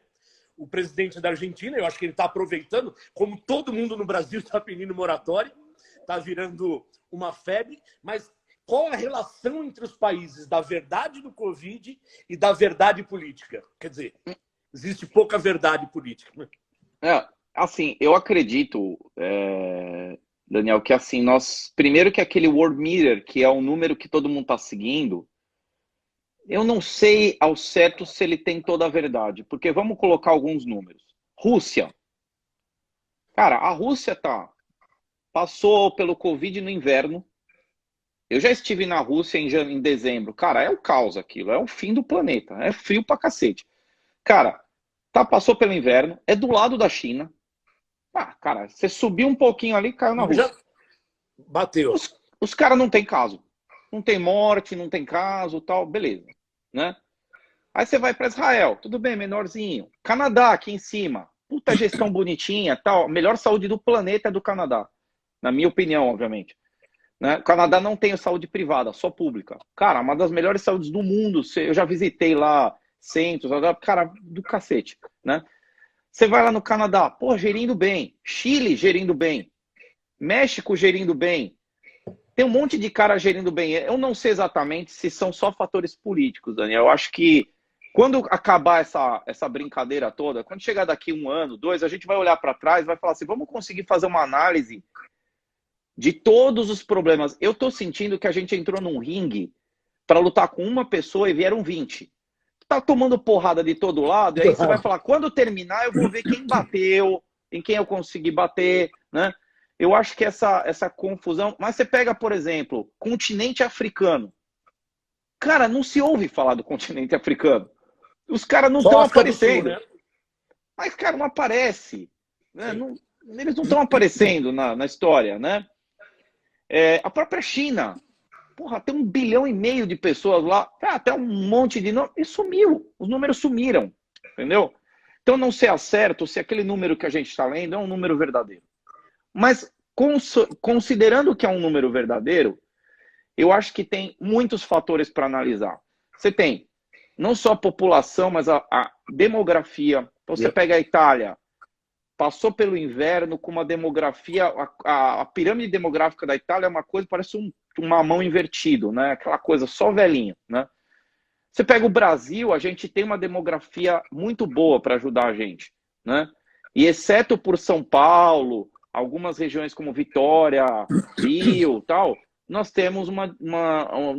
O presidente da Argentina, eu acho que ele está aproveitando, como todo mundo no Brasil está pedindo moratória, está virando uma febre, mas qual a relação entre os países da verdade do Covid e da verdade política? Quer dizer, existe pouca verdade política. Assim, eu acredito, Daniel, que assim, primeiro que aquele World Meter, que é o número que todo mundo está seguindo, eu não sei ao certo se ele tem toda a verdade, porque vamos colocar alguns números. Rússia. Cara, a Rússia passou pelo Covid no inverno. Eu já estive na Rússia em dezembro. Cara, é o caos aquilo, é o fim do planeta, é frio pra cacete. Cara, passou pelo inverno, é do lado da China. Cara, você subiu um pouquinho ali, caiu na Rússia. Bateu. Os caras não tem caso. Não tem morte, não tem caso, tal, beleza, né? Aí você vai para Israel, tudo bem, menorzinho. Canadá, aqui em cima. Puta gestão bonitinha, tal. Melhor saúde do planeta é do Canadá. Na minha opinião, obviamente. Né? O Canadá não tem saúde privada, só pública. Cara, uma das melhores saúdes do mundo. Eu já visitei lá centros, cara, do cacete, né? Você vai lá no Canadá, pô, gerindo bem. Chile gerindo bem. México gerindo bem. Tem um monte de cara gerindo bem. Eu não sei exatamente se são só fatores políticos, Daniel. Eu acho que quando acabar essa brincadeira toda, quando chegar daqui 1 ano, 2, a gente vai olhar para trás e vai falar assim, vamos conseguir fazer uma análise de todos os problemas. Eu tô sentindo que a gente entrou num ringue para lutar com uma pessoa e vieram 20. Tá tomando porrada de todo lado, e aí você vai falar, quando terminar eu vou ver quem bateu, em quem eu consegui bater, né? Eu acho que essa confusão... Mas você pega, por exemplo, continente africano. Cara, não se ouve falar do continente africano. Os caras não estão aparecendo. Sul, né? Mas, cara, não aparece. Né? Não, eles não estão aparecendo na história, né? A própria China. Porra, tem 1,5 bilhão de pessoas lá. Até um monte de... E sumiu. Os números sumiram. Entendeu? Então, não sei certo se aquele número que a gente está lendo é um número verdadeiro. Mas, considerando que é um número verdadeiro, eu acho que tem muitos fatores para analisar. Você tem não só a população, mas a demografia. Então, você pega a Itália, passou pelo inverno com uma demografia... A pirâmide demográfica da Itália é uma coisa, parece uma mão invertido, né? Aquela coisa só velhinho, né? Você pega o Brasil, a gente tem uma demografia muito boa para ajudar a gente, né? E exceto por São Paulo, algumas regiões como Vitória, Rio, tal, nós temos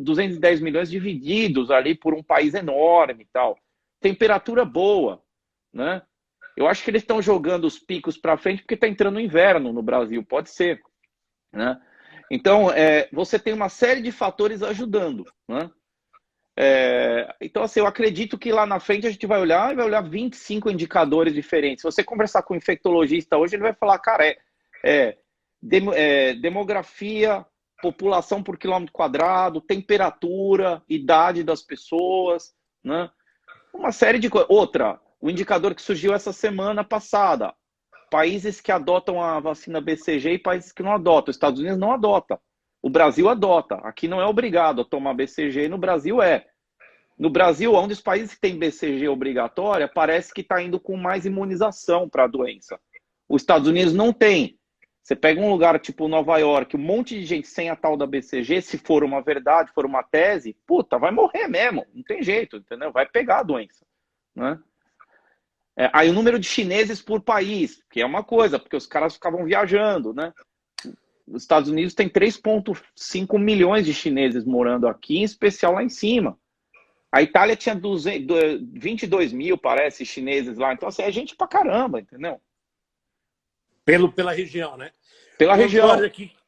210 milhões divididos ali por um país enorme, tal. Temperatura boa, né? Eu acho que eles estão jogando os picos para frente porque está entrando o inverno no Brasil, pode ser, né? Então, você tem uma série de fatores ajudando, né? Então, assim, eu acredito que lá na frente a gente vai olhar 25 indicadores diferentes. Se você conversar com um infectologista hoje, ele vai falar, cara, demografia, população por quilômetro quadrado, temperatura, idade das pessoas, né? Uma série de coisas. Outra, o indicador que surgiu essa semana passada, países que adotam a vacina BCG e países que não adotam. Os Estados Unidos não adota. O Brasil adota. Aqui não é obrigado a tomar BCG, no Brasil é. No Brasil, um dos países que tem BCG obrigatória, parece que está indo com mais imunização para a doença. Os Estados Unidos não tem. Você pega um lugar tipo Nova York, um monte de gente sem a tal da BCG, se for uma verdade, for uma tese, puta, vai morrer mesmo. Não tem jeito, entendeu? Vai pegar a doença, né? Aí o número de chineses por país, que é uma coisa, porque os caras ficavam viajando, né? Os Estados Unidos tem 3,5 milhões de chineses morando aqui, em especial lá em cima. A Itália tinha 22 mil, parece, chineses lá. Então, assim, é gente pra caramba, entendeu? Pela região, né? Pela região.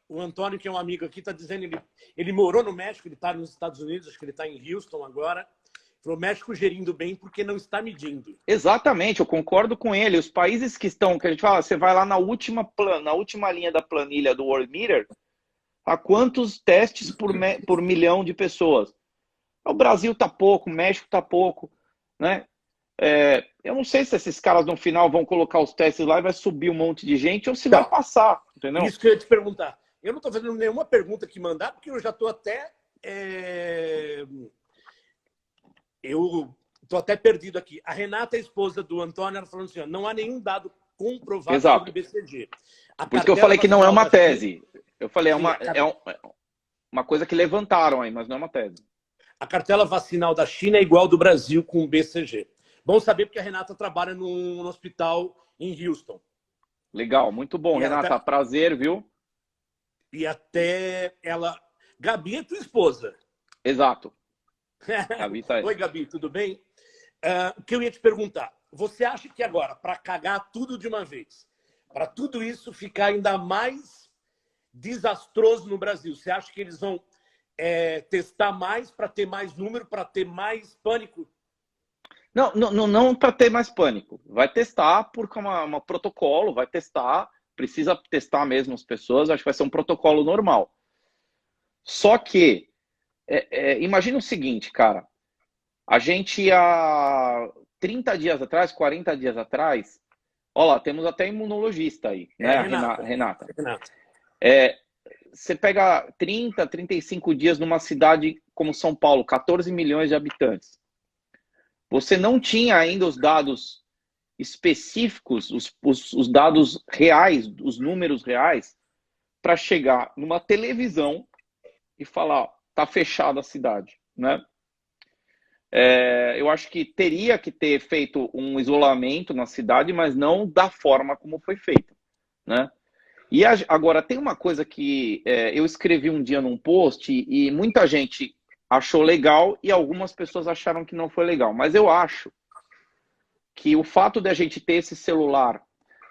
O Antônio, que é um amigo aqui, está dizendo que ele morou no México, ele está nos Estados Unidos, acho que ele está em Houston agora. Falou, México gerindo bem porque não está medindo. Exatamente, eu concordo com ele. Os países que a gente fala, você vai lá na última linha da planilha do World a quantos testes por milhão de pessoas? O Brasil tá pouco, o México tá pouco, né? Eu não sei se esses caras no final vão colocar os testes lá e vai subir um monte de gente ou se vai passar, entendeu? Isso que eu ia te perguntar. Eu não estou fazendo nenhuma pergunta que mandar, porque eu já estou até... Eu estou até perdido aqui. A Renata, a esposa do Antônio, ela falou assim, ó, não há nenhum dado comprovado sobre o BCG. Por isso que eu falei que não é uma tese. Eu falei, uma coisa que levantaram aí, mas não é uma tese. A cartela vacinal da China é igual do Brasil com o BCG. Bom saber porque a Renata trabalha no hospital em Houston. Legal, muito bom, Renata. Prazer, viu? E até ela... Gabi é tua esposa. Exato. Gabi tá aí. Oi, Gabi, tudo bem? O que eu ia te perguntar? Você acha que agora, para cagar tudo de uma vez, para tudo isso ficar ainda mais desastroso no Brasil, você acha que eles vão testar mais para ter mais número, para ter mais pânico? Não para ter mais pânico. Vai testar porque é um protocolo, vai testar, precisa testar mesmo as pessoas, acho que vai ser um protocolo normal. Só que, imagina o seguinte, cara, a gente há 30 dias atrás, 40 dias atrás, olha lá, temos até imunologista aí, né, Renata. Você pega 30, 35 dias numa cidade como São Paulo, 14 milhões de habitantes. Você não tinha ainda os dados específicos, os dados reais, os números reais, para chegar numa televisão e falar, tá fechada a cidade, né? Eu acho que teria que ter feito um isolamento na cidade, mas não da forma como foi feito, né? E agora, tem uma coisa que eu escrevi um dia num post e muita gente achou legal e algumas pessoas acharam que não foi legal. Mas eu acho que o fato de a gente ter esse celular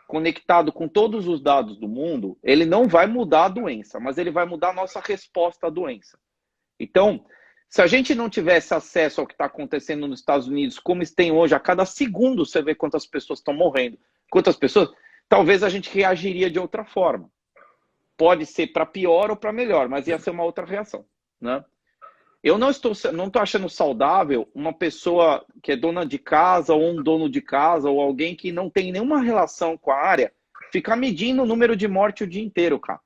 conectado com todos os dados do mundo, ele não vai mudar a doença, mas ele vai mudar a nossa resposta à doença. Então, Se a gente não tivesse acesso ao que está acontecendo nos Estados Unidos, como tem hoje, a cada segundo você vê quantas pessoas estão morrendo, quantas pessoas, talvez a gente reagiria de outra forma. Pode ser para pior ou para melhor, mas ia ser uma outra reação, né? Eu não estou achando saudável uma pessoa que é dona de casa, ou um dono de casa, ou alguém que não tem nenhuma relação com a área, ficar medindo o número de morte o dia inteiro, cara.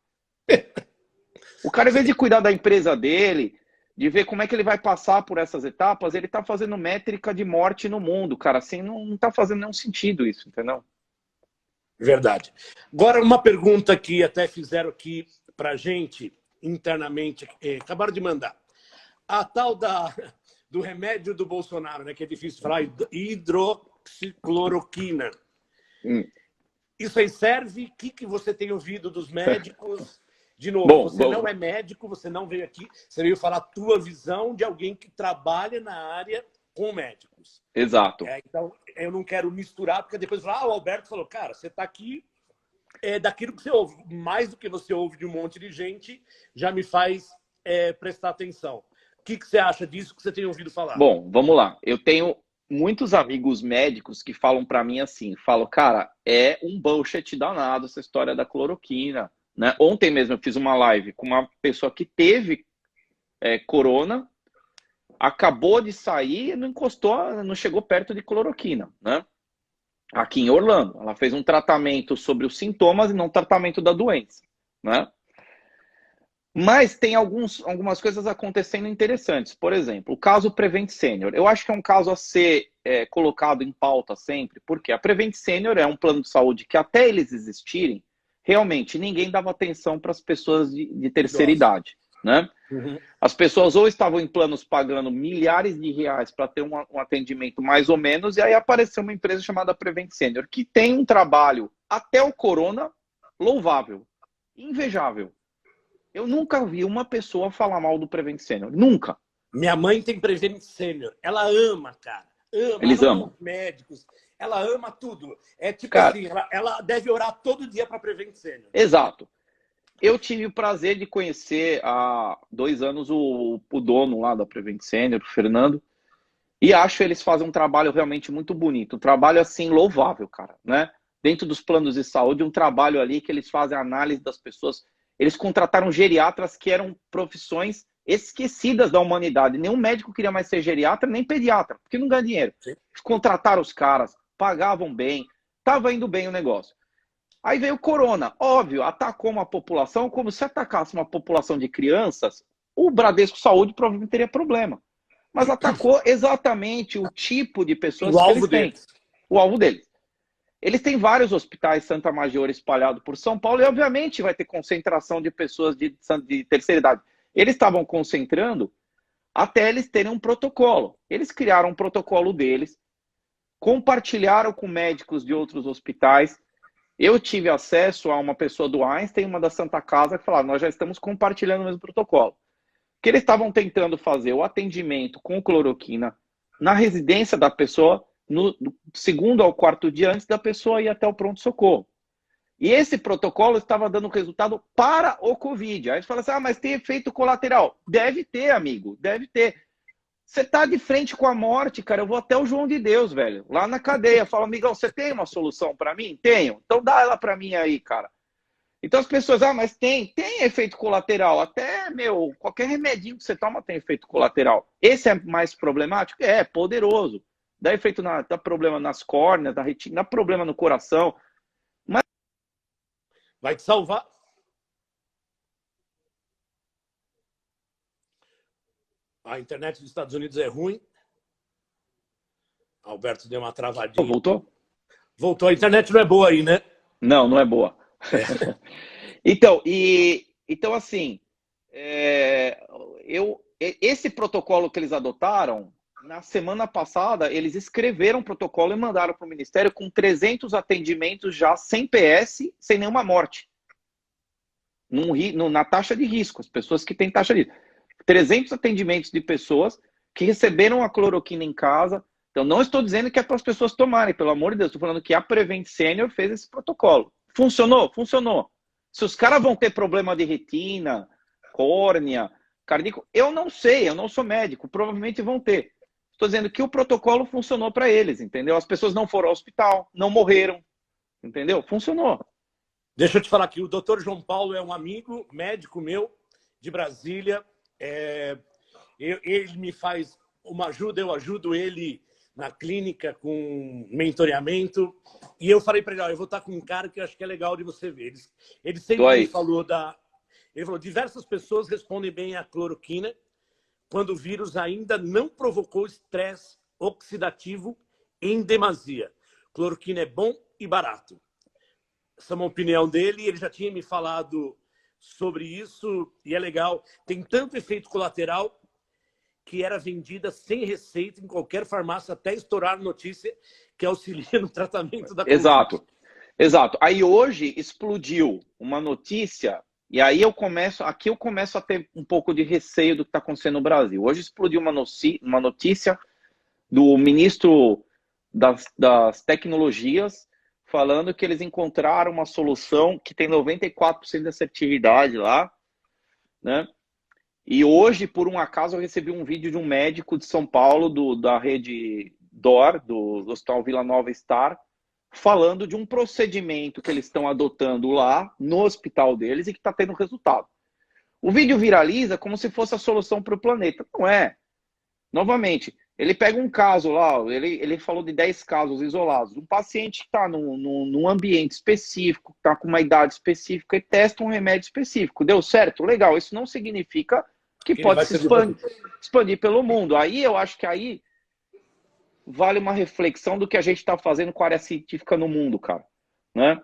O cara, em vez de cuidar da empresa dele, de ver como é que ele vai passar por essas etapas, ele tá fazendo métrica de morte no mundo, cara. Assim, não tá fazendo nenhum sentido isso, entendeu? Verdade. Agora, uma pergunta que até fizeram aqui pra gente, internamente, acabaram de mandar. A tal do remédio do Bolsonaro, né, que é difícil falar, hidroxicloroquina. Isso aí serve? O que você tem ouvido dos médicos? De novo, você não é médico, você não veio aqui, você veio falar a tua visão de alguém que trabalha na área com médicos. Exato. Então, eu não quero misturar, porque depois falar, o Alberto falou, cara, você está aqui, daquilo que você ouve, mais do que você ouve de um monte de gente, já me faz prestar atenção. O que você acha disso que você tem ouvido falar? Bom, vamos lá. Eu tenho muitos amigos médicos que falam para mim assim, falam, cara, é um bullshit danado essa história da cloroquina. Né? Ontem mesmo eu fiz uma live com uma pessoa que teve corona, acabou de sair e não chegou perto de cloroquina, né? Aqui em Orlando. Ela fez um tratamento sobre os sintomas e não tratamento da doença, né? Mas tem algumas coisas acontecendo interessantes. Por exemplo, o caso Prevent Senior. Eu acho que é um caso a ser colocado em pauta sempre, porque a Prevent Senior é um plano de saúde que até eles existirem, realmente, ninguém dava atenção para as pessoas de terceira idade, né? Uhum. As pessoas ou estavam em planos pagando milhares de reais para ter um atendimento mais ou menos, e aí apareceu uma empresa chamada Prevent Senior, que tem um trabalho, até o corona, louvável, invejável. Eu nunca vi uma pessoa falar mal do Prevent Senior, nunca. Minha mãe tem Prevent Senior, ela ama, cara. Eles amam. Os médicos, ela ama tudo. É tipo cara, assim, ela deve orar todo dia para Prevent Senior. Exato. Eu tive o prazer de conhecer há 2 anos o dono lá da Prevent Senior, o Fernando, e acho que eles fazem um trabalho realmente muito bonito, um trabalho assim louvável, cara, né? Dentro dos planos de saúde, um trabalho ali que eles fazem análise das pessoas. Eles contrataram geriatras que eram profissões esquecidas da humanidade. Nenhum médico queria mais ser geriatra, nem pediatra, porque não ganha dinheiro. Eles contrataram os caras, pagavam bem, estava indo bem o negócio. Aí veio o corona, óbvio, atacou uma população, como se atacasse uma população de crianças, o Bradesco Saúde provavelmente teria problema. Mas atacou exatamente o tipo de pessoas que eles têm. O alvo deles. Eles têm vários hospitais Santa Major espalhados por São Paulo e, obviamente, vai ter concentração de pessoas de terceira idade. Eles estavam concentrando até eles terem um protocolo. Eles criaram um protocolo deles, compartilharam com médicos de outros hospitais. Eu tive acesso a uma pessoa do Einstein, uma da Santa Casa, que falava, nós já estamos compartilhando o mesmo protocolo. Que eles estavam tentando fazer o atendimento com cloroquina na residência da pessoa, no segundo ao quarto dia antes da pessoa ir até o pronto-socorro. E esse protocolo estava dando resultado para o Covid. Aí você fala assim, mas tem efeito colateral. Deve ter, amigo, deve ter. Você tá de frente com a morte, cara. Eu vou até o João de Deus, velho. Lá na cadeia. Falo, amigão, você tem uma solução para mim? Tenho. Então dá ela para mim aí, cara. Então as pessoas, mas tem efeito colateral. Até, qualquer remedinho que você toma tem efeito colateral. Esse é mais problemático? É, poderoso. Dá efeito, dá problema nas córneas, da retina, dá problema no coração. Mas vai te salvar. A internet dos Estados Unidos é ruim. Alberto deu uma travadinha. Voltou? Voltou. A internet não é boa aí, né? Não, não é boa. Então, assim, esse protocolo que eles adotaram, na semana passada, eles escreveram um protocolo e mandaram para o Ministério com 300 atendimentos já sem PS, sem nenhuma morte. Na taxa de risco, as pessoas que têm taxa de risco. 300 atendimentos de pessoas que receberam a cloroquina em casa. Então, não estou dizendo que é para as pessoas tomarem, pelo amor de Deus. Estou falando que a Prevent Senior fez esse protocolo. Funcionou? Funcionou. Se os caras vão ter problema de retina, córnea, cardíaco? Eu não sei, eu não sou médico, provavelmente vão ter. Estou dizendo que o protocolo funcionou para eles, entendeu? As pessoas não foram ao hospital, não morreram, entendeu? Funcionou. Deixa eu te falar aqui, o Dr. João Paulo é um amigo médico meu de Brasília. Ele me faz uma ajuda, eu ajudo ele na clínica com mentoreamento. E eu falei para ele, eu vou estar com um cara que eu acho que é legal de você ver. Ele sempre me falou Ele falou, diversas pessoas respondem bem à cloroquina quando o vírus ainda não provocou estresse oxidativo em demasia. Cloroquina é bom e barato. Essa é uma opinião dele, ele já tinha me falado sobre isso e é legal. Tem tanto efeito colateral que era vendida sem receita em qualquer farmácia até estourar notícia que auxilia no tratamento da Covid. Exato, exato. Aí hoje explodiu uma notícia e aí eu começo a ter um pouco de receio do que está acontecendo no Brasil. Hoje explodiu uma notícia do ministro das tecnologias falando que eles encontraram uma solução que tem 94% de assertividade lá, né? E hoje, por um acaso, eu recebi um vídeo de um médico de São Paulo, da rede DOR, do Hospital Vila Nova Star, falando de um procedimento que eles estão adotando lá no hospital deles e que está tendo resultado. O vídeo viraliza como se fosse a solução para o planeta. Não é. Novamente, ele pega um caso lá, ele falou de 10 casos isolados. Um paciente que está num ambiente específico, está com uma idade específica e testa um remédio específico. Deu certo? Legal. Isso não significa que pode se expandir pelo mundo. Aí eu acho que aí vale uma reflexão do que a gente está fazendo com a área científica no mundo, cara. Né?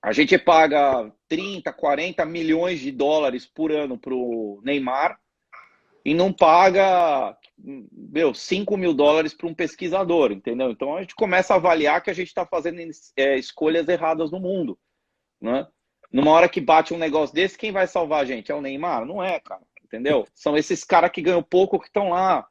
A gente paga 30, 40 milhões de dólares por ano para o Neymar e não paga 5 mil dólares para um pesquisador, entendeu? Então a gente começa a avaliar que a gente está fazendo escolhas erradas no mundo. Né? Numa hora que bate um negócio desse, quem vai salvar a gente? É o Neymar? Não é, cara. Entendeu? São esses caras que ganham pouco que estão lá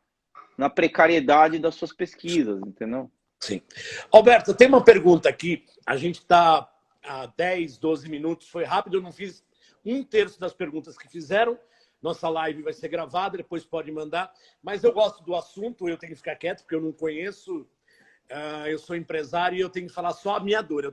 na precariedade das suas pesquisas, entendeu? Sim. Alberto, tem uma pergunta aqui. A gente está há 10, 12 minutos. Foi rápido, eu não fiz 1/3 das perguntas que fizeram. Nossa live vai ser gravada, depois pode mandar. Mas eu gosto do assunto, eu tenho que ficar quieto, porque eu não conheço. Eu sou empresário e eu tenho que falar só a minha dor.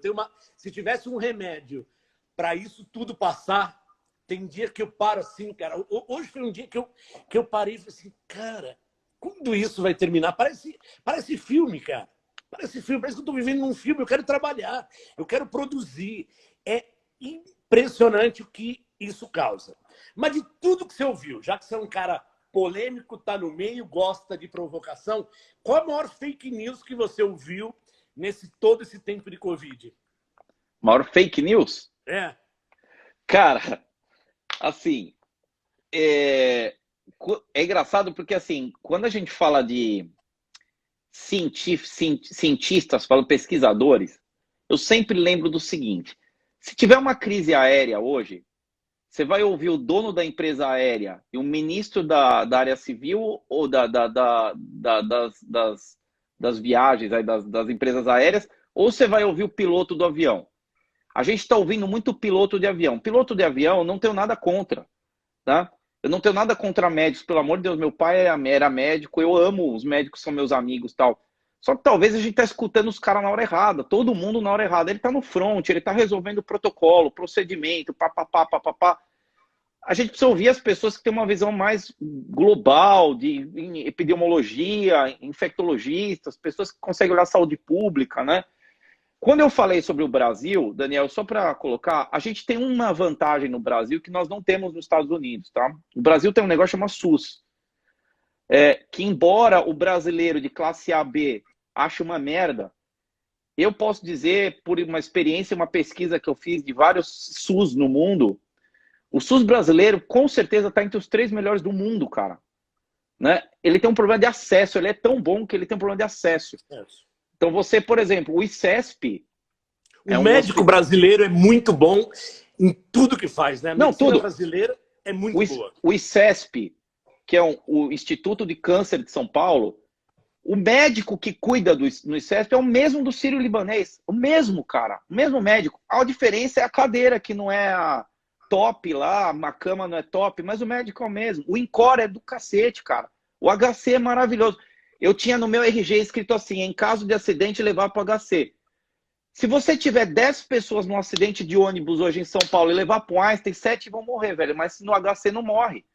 Se tivesse um remédio para isso tudo passar, tem dia que eu paro assim, cara. Hoje foi um dia que eu parei e falei assim, cara, quando isso vai terminar? Parece filme, cara. Parece filme, parece que eu estou vivendo num filme. Eu quero trabalhar, eu quero produzir. É impressionante o que isso causa. Mas de tudo que você ouviu, já que você é um cara polêmico, tá no meio, gosta de provocação, qual a maior fake news que você ouviu todo esse tempo de Covid? Maior fake news? É. Cara, assim, é engraçado porque, assim, quando a gente fala de cientistas, falo pesquisadores, eu sempre lembro do seguinte, se tiver uma crise aérea hoje, você vai ouvir o dono da empresa aérea e o ministro da área civil ou das viagens, aí, das empresas aéreas, ou você vai ouvir o piloto do avião. A gente está ouvindo muito piloto de avião. Piloto de avião, não tenho nada contra. Tá? Eu não tenho nada contra médicos, pelo amor de Deus. Meu pai era médico, eu amo os médicos, são meus amigos tal. Só que talvez a gente está escutando os caras na hora errada. Todo mundo na hora errada. Ele está no front, ele está resolvendo o protocolo, procedimento, papapá. A gente precisa ouvir as pessoas que têm uma visão mais global de epidemiologia, infectologistas, pessoas que conseguem olhar a saúde pública, né? Quando eu falei sobre o Brasil, Daniel, só para colocar, a gente tem uma vantagem no Brasil que nós não temos nos Estados Unidos, tá? O Brasil tem um negócio chamado SUS, que embora o brasileiro de classe A, B ache uma merda, eu posso dizer, por uma experiência, uma pesquisa que eu fiz de vários SUS no mundo, o SUS brasileiro com certeza está entre os 3 melhores do mundo, cara. Né? Ele tem um problema de acesso, ele é tão bom que ele tem um problema de acesso. Então você, por exemplo, o ICESP... O médico brasileiro é muito bom em tudo que faz, né? A medicina brasileira é muito boa. O ICESP, que é o Instituto de Câncer de São Paulo, o médico que cuida no ICESP é o mesmo do Sírio-Libanês. O mesmo, cara. O mesmo médico. A diferença é a cadeira, que não é a top lá, a cama não é top, mas o médico é o mesmo. O Encore é do cacete, cara. O HC é maravilhoso. Eu tinha no meu RG escrito assim, em caso de acidente, levar para o HC. Se você tiver 10 pessoas num acidente de ônibus hoje em São Paulo e levar para o Einstein, 7 vão morrer, velho. Mas no HC não morre.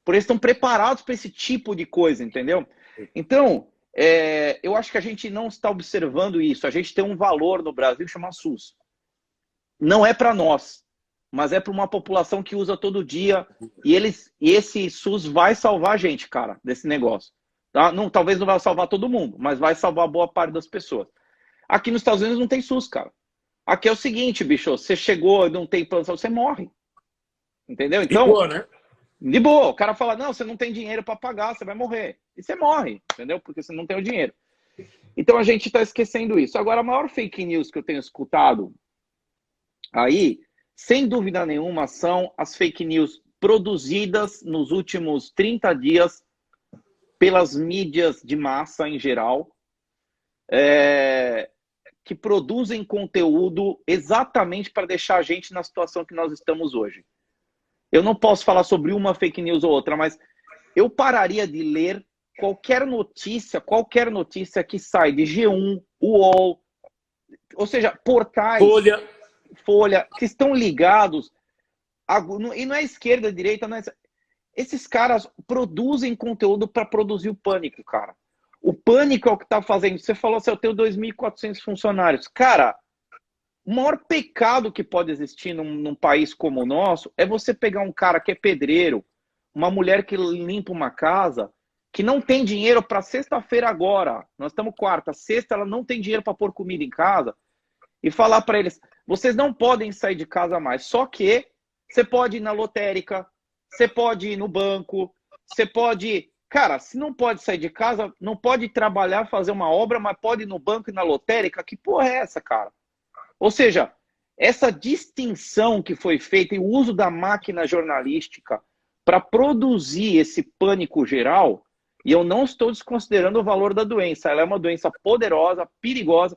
Por eles estão preparados para esse tipo de coisa, entendeu? Então, eu acho que a gente não está observando isso. A gente tem um valor no Brasil que chama SUS. Não é para nós, mas é para uma população que usa todo dia. E esse SUS vai salvar a gente, cara, desse negócio. Tá? Não, talvez não vai salvar todo mundo, mas vai salvar boa parte das pessoas. Aqui nos Estados Unidos não tem SUS, cara. Aqui é o seguinte, bicho, você chegou e não tem plano de saúde, você morre. Entendeu? Então, de boa, né? De boa. O cara fala, não, você não tem dinheiro para pagar, você vai morrer. E você morre, entendeu? Porque você não tem o dinheiro. Então a gente está esquecendo isso. Agora, a maior fake news que eu tenho escutado aí, sem dúvida nenhuma, são as fake news produzidas nos últimos 30 dias pelas mídias de massa em geral, que produzem conteúdo exatamente para deixar a gente na situação que nós estamos hoje. Eu não posso falar sobre uma fake news ou outra, mas eu pararia de ler qualquer notícia que sai de G1, UOL, ou seja, portais, Folha, que estão ligados, e não é esquerda, direita, não é... Esses caras produzem conteúdo para produzir o pânico, cara. O pânico é o que está fazendo. Você falou assim, eu tenho 2.400 funcionários. Cara, o maior pecado que pode existir num país como o nosso é você pegar um cara que é pedreiro, uma mulher que limpa uma casa, que não tem dinheiro para sexta-feira agora. Nós estamos quarta, sexta, ela não tem dinheiro para pôr comida em casa. E falar para eles, vocês não podem sair de casa mais. Só que você pode ir na lotérica, você pode ir no banco, você pode... Cara, se não pode sair de casa, não pode trabalhar, fazer uma obra, mas pode ir no banco e na lotérica, que porra é essa, cara? Ou seja, essa distinção que foi feita e o uso da máquina jornalística para produzir esse pânico geral, e eu não estou desconsiderando o valor da doença, ela é uma doença poderosa, perigosa,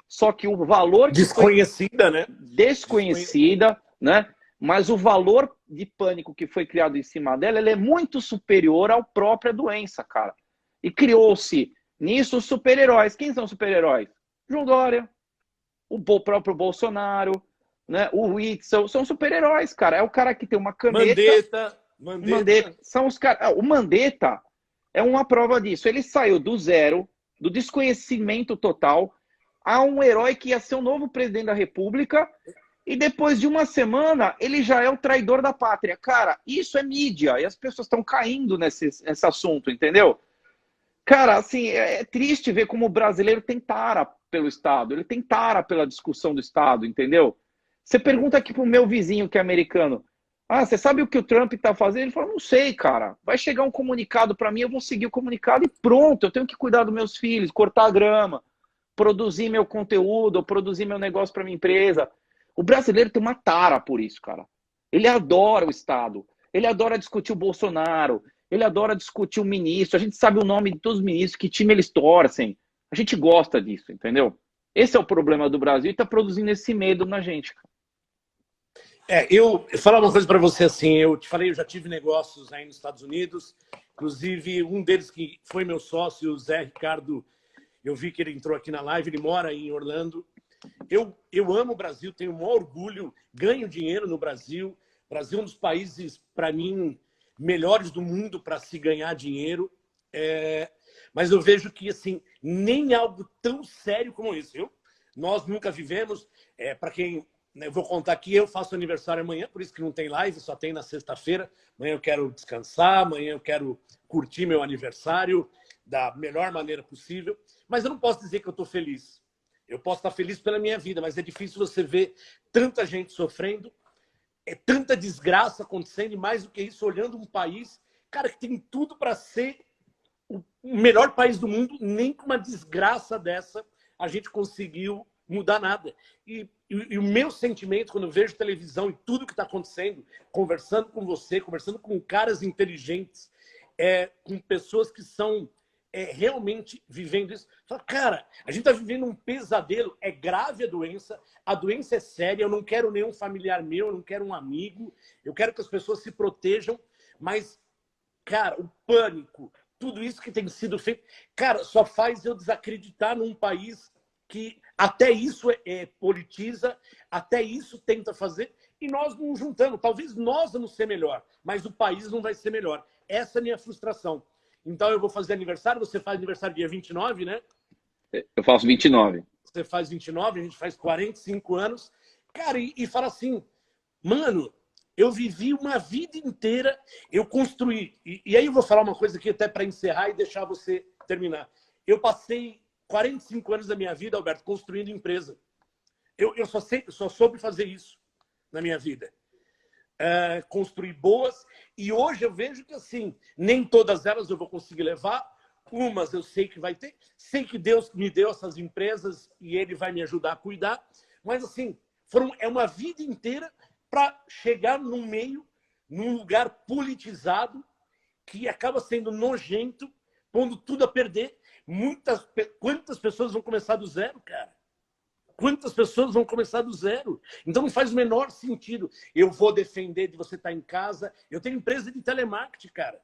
só que o valor... Desconhecida, né? Desconhecida, né? Mas o valor de pânico que foi criado em cima dela, ele é muito superior à própria doença, cara. E criou-se nisso os super-heróis. Quem são os super-heróis? João Dória, o próprio Bolsonaro, né? O Witzel, são super-heróis, cara. É o cara que tem uma caneta. Mandetta. São os caras. O Mandetta é uma prova disso. Ele saiu do zero, do desconhecimento total, a um herói que ia ser o novo presidente da República. E depois de uma semana, ele já é o traidor da pátria. Cara, isso é mídia. E as pessoas estão caindo nesse assunto, entendeu? Cara, assim, é triste ver como o brasileiro tem tara pelo Estado. Ele tem tara pela discussão do Estado, entendeu? Você pergunta aqui pro meu vizinho que é americano. Ah, você sabe o que o Trump tá fazendo? Ele fala, não sei, cara. Vai chegar um comunicado para mim, eu vou seguir o comunicado e pronto. Eu tenho que cuidar dos meus filhos, cortar a grama, produzir meu conteúdo, produzir meu negócio para minha empresa. O brasileiro tem uma tara por isso, cara. Ele adora o Estado. Ele adora discutir o Bolsonaro. Ele adora discutir o ministro. A gente sabe o nome de todos os ministros, que time eles torcem. A gente gosta disso, entendeu? Esse é o problema do Brasil e está produzindo esse medo na gente, cara. Eu falar uma coisa para você assim. Eu te falei, eu já tive negócios aí nos Estados Unidos. Inclusive, um deles que foi meu sócio, o Zé Ricardo, eu vi que ele entrou aqui na live, ele mora em Orlando. Eu amo o Brasil, tenho um maior orgulho, ganho dinheiro no Brasil. O Brasil é um dos países, para mim, melhores do mundo para se ganhar dinheiro. Mas eu vejo que assim, nem algo tão sério como isso. Nós nunca vivemos. Para quem... Eu vou contar aqui, eu faço aniversário amanhã, por isso que não tem live, só tem na sexta-feira. Amanhã eu quero descansar, amanhã eu quero curtir meu aniversário da melhor maneira possível. Mas eu não posso dizer que eu estou feliz. Eu posso estar feliz pela minha vida, mas é difícil você ver tanta gente sofrendo, tanta desgraça acontecendo, e mais do que isso, olhando um país, cara, que tem tudo para ser o melhor país do mundo, nem com uma desgraça dessa a gente conseguiu mudar nada. E o meu sentimento, quando eu vejo televisão e tudo que está acontecendo, conversando com você, conversando com caras inteligentes, com pessoas que são realmente vivendo isso. Fala, cara, a gente está vivendo um pesadelo, é grave a doença é séria, eu não quero nenhum familiar meu, eu não quero um amigo, eu quero que as pessoas se protejam, mas, cara, o pânico, tudo isso que tem sido feito, cara, só faz eu desacreditar num país que até isso politiza, até isso tenta fazer, e nós não juntamos. Talvez nós vamos ser melhor, mas o país não vai ser melhor. Essa é a minha frustração. Então eu vou fazer aniversário, você faz aniversário dia 29, né? Eu faço 29. Você faz 29, a gente faz 45 anos. Cara, e fala assim, mano, eu vivi uma vida inteira, eu construí. E aí eu vou falar uma coisa aqui até para encerrar e deixar você terminar. Eu passei 45 anos da minha vida, Alberto, construindo empresa. Eu só soube fazer isso na minha vida. Construir boas. E hoje eu vejo que, assim, nem todas elas eu vou conseguir levar. Umas eu sei que vai ter. Sei que Deus me deu essas empresas e Ele vai me ajudar a cuidar. Mas, assim, é uma vida inteira para chegar no meio, num lugar politizado, que acaba sendo nojento, pondo tudo a perder. Quantas pessoas vão começar do zero, cara? Quantas pessoas vão começar do zero? Então não faz o menor sentido. Eu vou defender de você estar em casa. Eu tenho empresa de telemarketing, cara.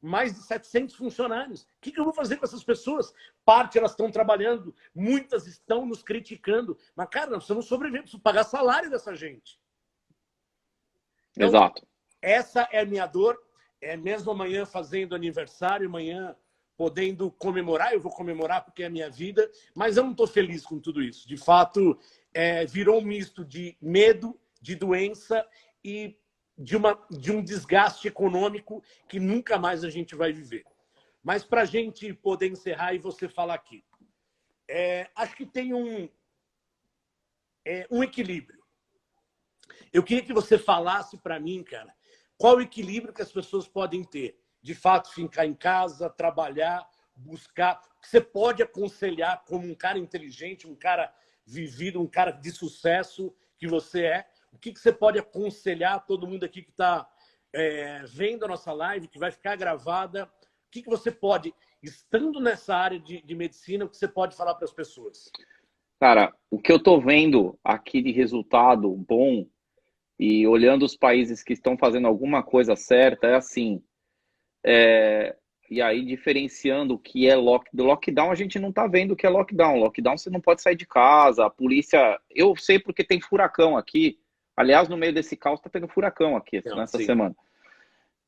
Mais de 700 funcionários. O que eu vou fazer com essas pessoas? Parte elas estão trabalhando, muitas estão nos criticando. Mas, cara, nós precisamos sobreviver, precisamos pagar salário dessa gente. Então, exato. Essa é a minha dor. Mesmo amanhã fazendo aniversário, amanhã podendo comemorar, eu vou comemorar porque é a minha vida, mas eu não estou feliz com tudo isso. De fato, virou um misto de medo, de doença e de um desgaste econômico que nunca mais a gente vai viver. Mas para a gente poder encerrar e você falar aqui, acho que tem um equilíbrio. Eu queria que você falasse para mim, cara, qual o equilíbrio que as pessoas podem ter? De fato, ficar em casa, trabalhar, buscar. Você pode aconselhar como um cara inteligente, um cara vivido, um cara de sucesso que você é. O que você pode aconselhar a todo mundo aqui que está vendo a nossa live, que vai ficar gravada? O que você pode, estando nessa área de medicina, o que você pode falar para as pessoas? Cara, o que eu estou vendo aqui de resultado bom e olhando os países que estão fazendo alguma coisa certa é assim... e aí, diferenciando o que é lockdown, a gente não tá vendo o que é lockdown. Lockdown, você não pode sair de casa, a polícia... Eu sei porque tem furacão aqui. Aliás, no meio desse caos, tá tendo furacão aqui nessa semana.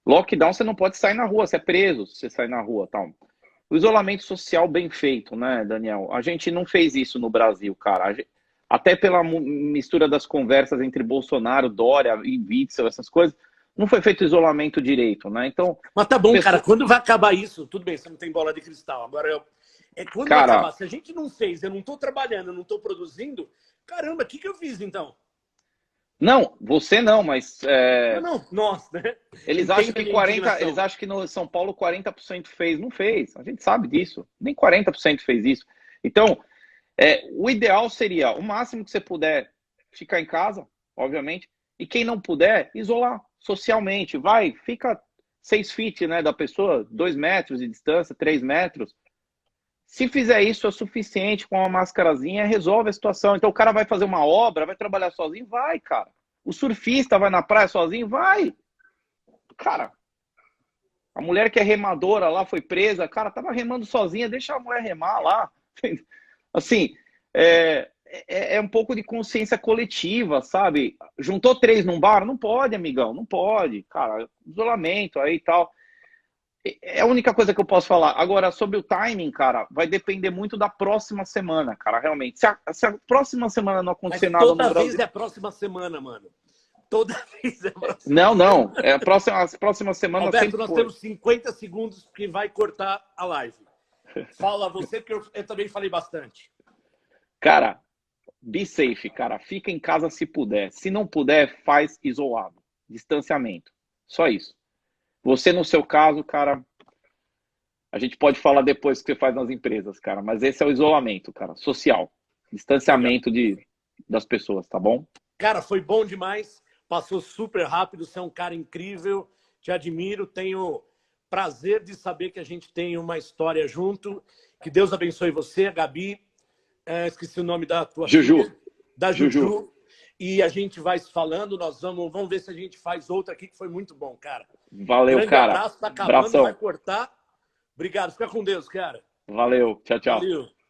Lockdown, você não pode sair na rua, você é preso se você sair na rua. Tal. O isolamento social bem feito, né, Daniel? A gente não fez isso no Brasil, cara. Até pela mistura das conversas entre Bolsonaro, Dória e Witzel, essas coisas... Não foi feito isolamento direito, né? Então, mas tá bom, cara. Quando vai acabar isso? Tudo bem, você não tem bola de cristal. Agora, quando vai acabar? Se a gente não fez, eu não tô trabalhando, eu não tô produzindo, caramba, o que eu fiz, então? Não, você não, mas... Não, nós, né? Eles acham que no São Paulo 40% fez. Não fez, a gente sabe disso. Nem 40% fez isso. Então, o ideal seria, o máximo que você puder, ficar em casa, obviamente, e quem não puder, isolar socialmente. Fica 6 feet, né, da pessoa, 2 metros de distância, 3 metros. Se fizer isso, é suficiente com uma máscarazinha, resolve a situação. Então o cara vai fazer uma obra, vai trabalhar sozinho? Vai, cara. O surfista vai na praia sozinho? Vai. Cara, a mulher que é remadora lá foi presa, cara, tava remando sozinha, deixa a mulher remar lá. Assim, é um pouco de consciência coletiva, sabe? Juntou 3 num bar? Não pode, amigão, não pode. Cara, isolamento aí e tal. É a única coisa que eu posso falar. Agora, sobre o timing, cara, vai depender muito da próxima semana, cara, realmente. Se a próxima semana não acontecer nada no Brasil... Toda vez é a próxima semana, mano. Toda vez é a próxima Não. A próxima semana... Alberto, nós temos 50 segundos que vai cortar a live. Fala você, que eu também falei bastante. Cara, be safe, cara. Fica em casa se puder. Se não puder, faz isolado. Distanciamento. Só isso. Você, no seu caso, cara, a gente pode falar depois o que você faz nas empresas, cara, mas esse é o isolamento, cara, social. Distanciamento das pessoas, tá bom? Cara, foi bom demais. Passou super rápido. Você é um cara incrível. Te admiro. Tenho prazer de saber que a gente tem uma história junto. Que Deus abençoe você, Gabi. Esqueci o nome da tua Juju. filha. Da Juju. E a gente vai se falando. Nós vamos ver se a gente faz outra aqui, que foi muito bom, cara. Valeu, grande cara. Abraço, tá acabando, vai cortar. Obrigado. Fica com Deus, cara. Valeu. Tchau, tchau. Valeu.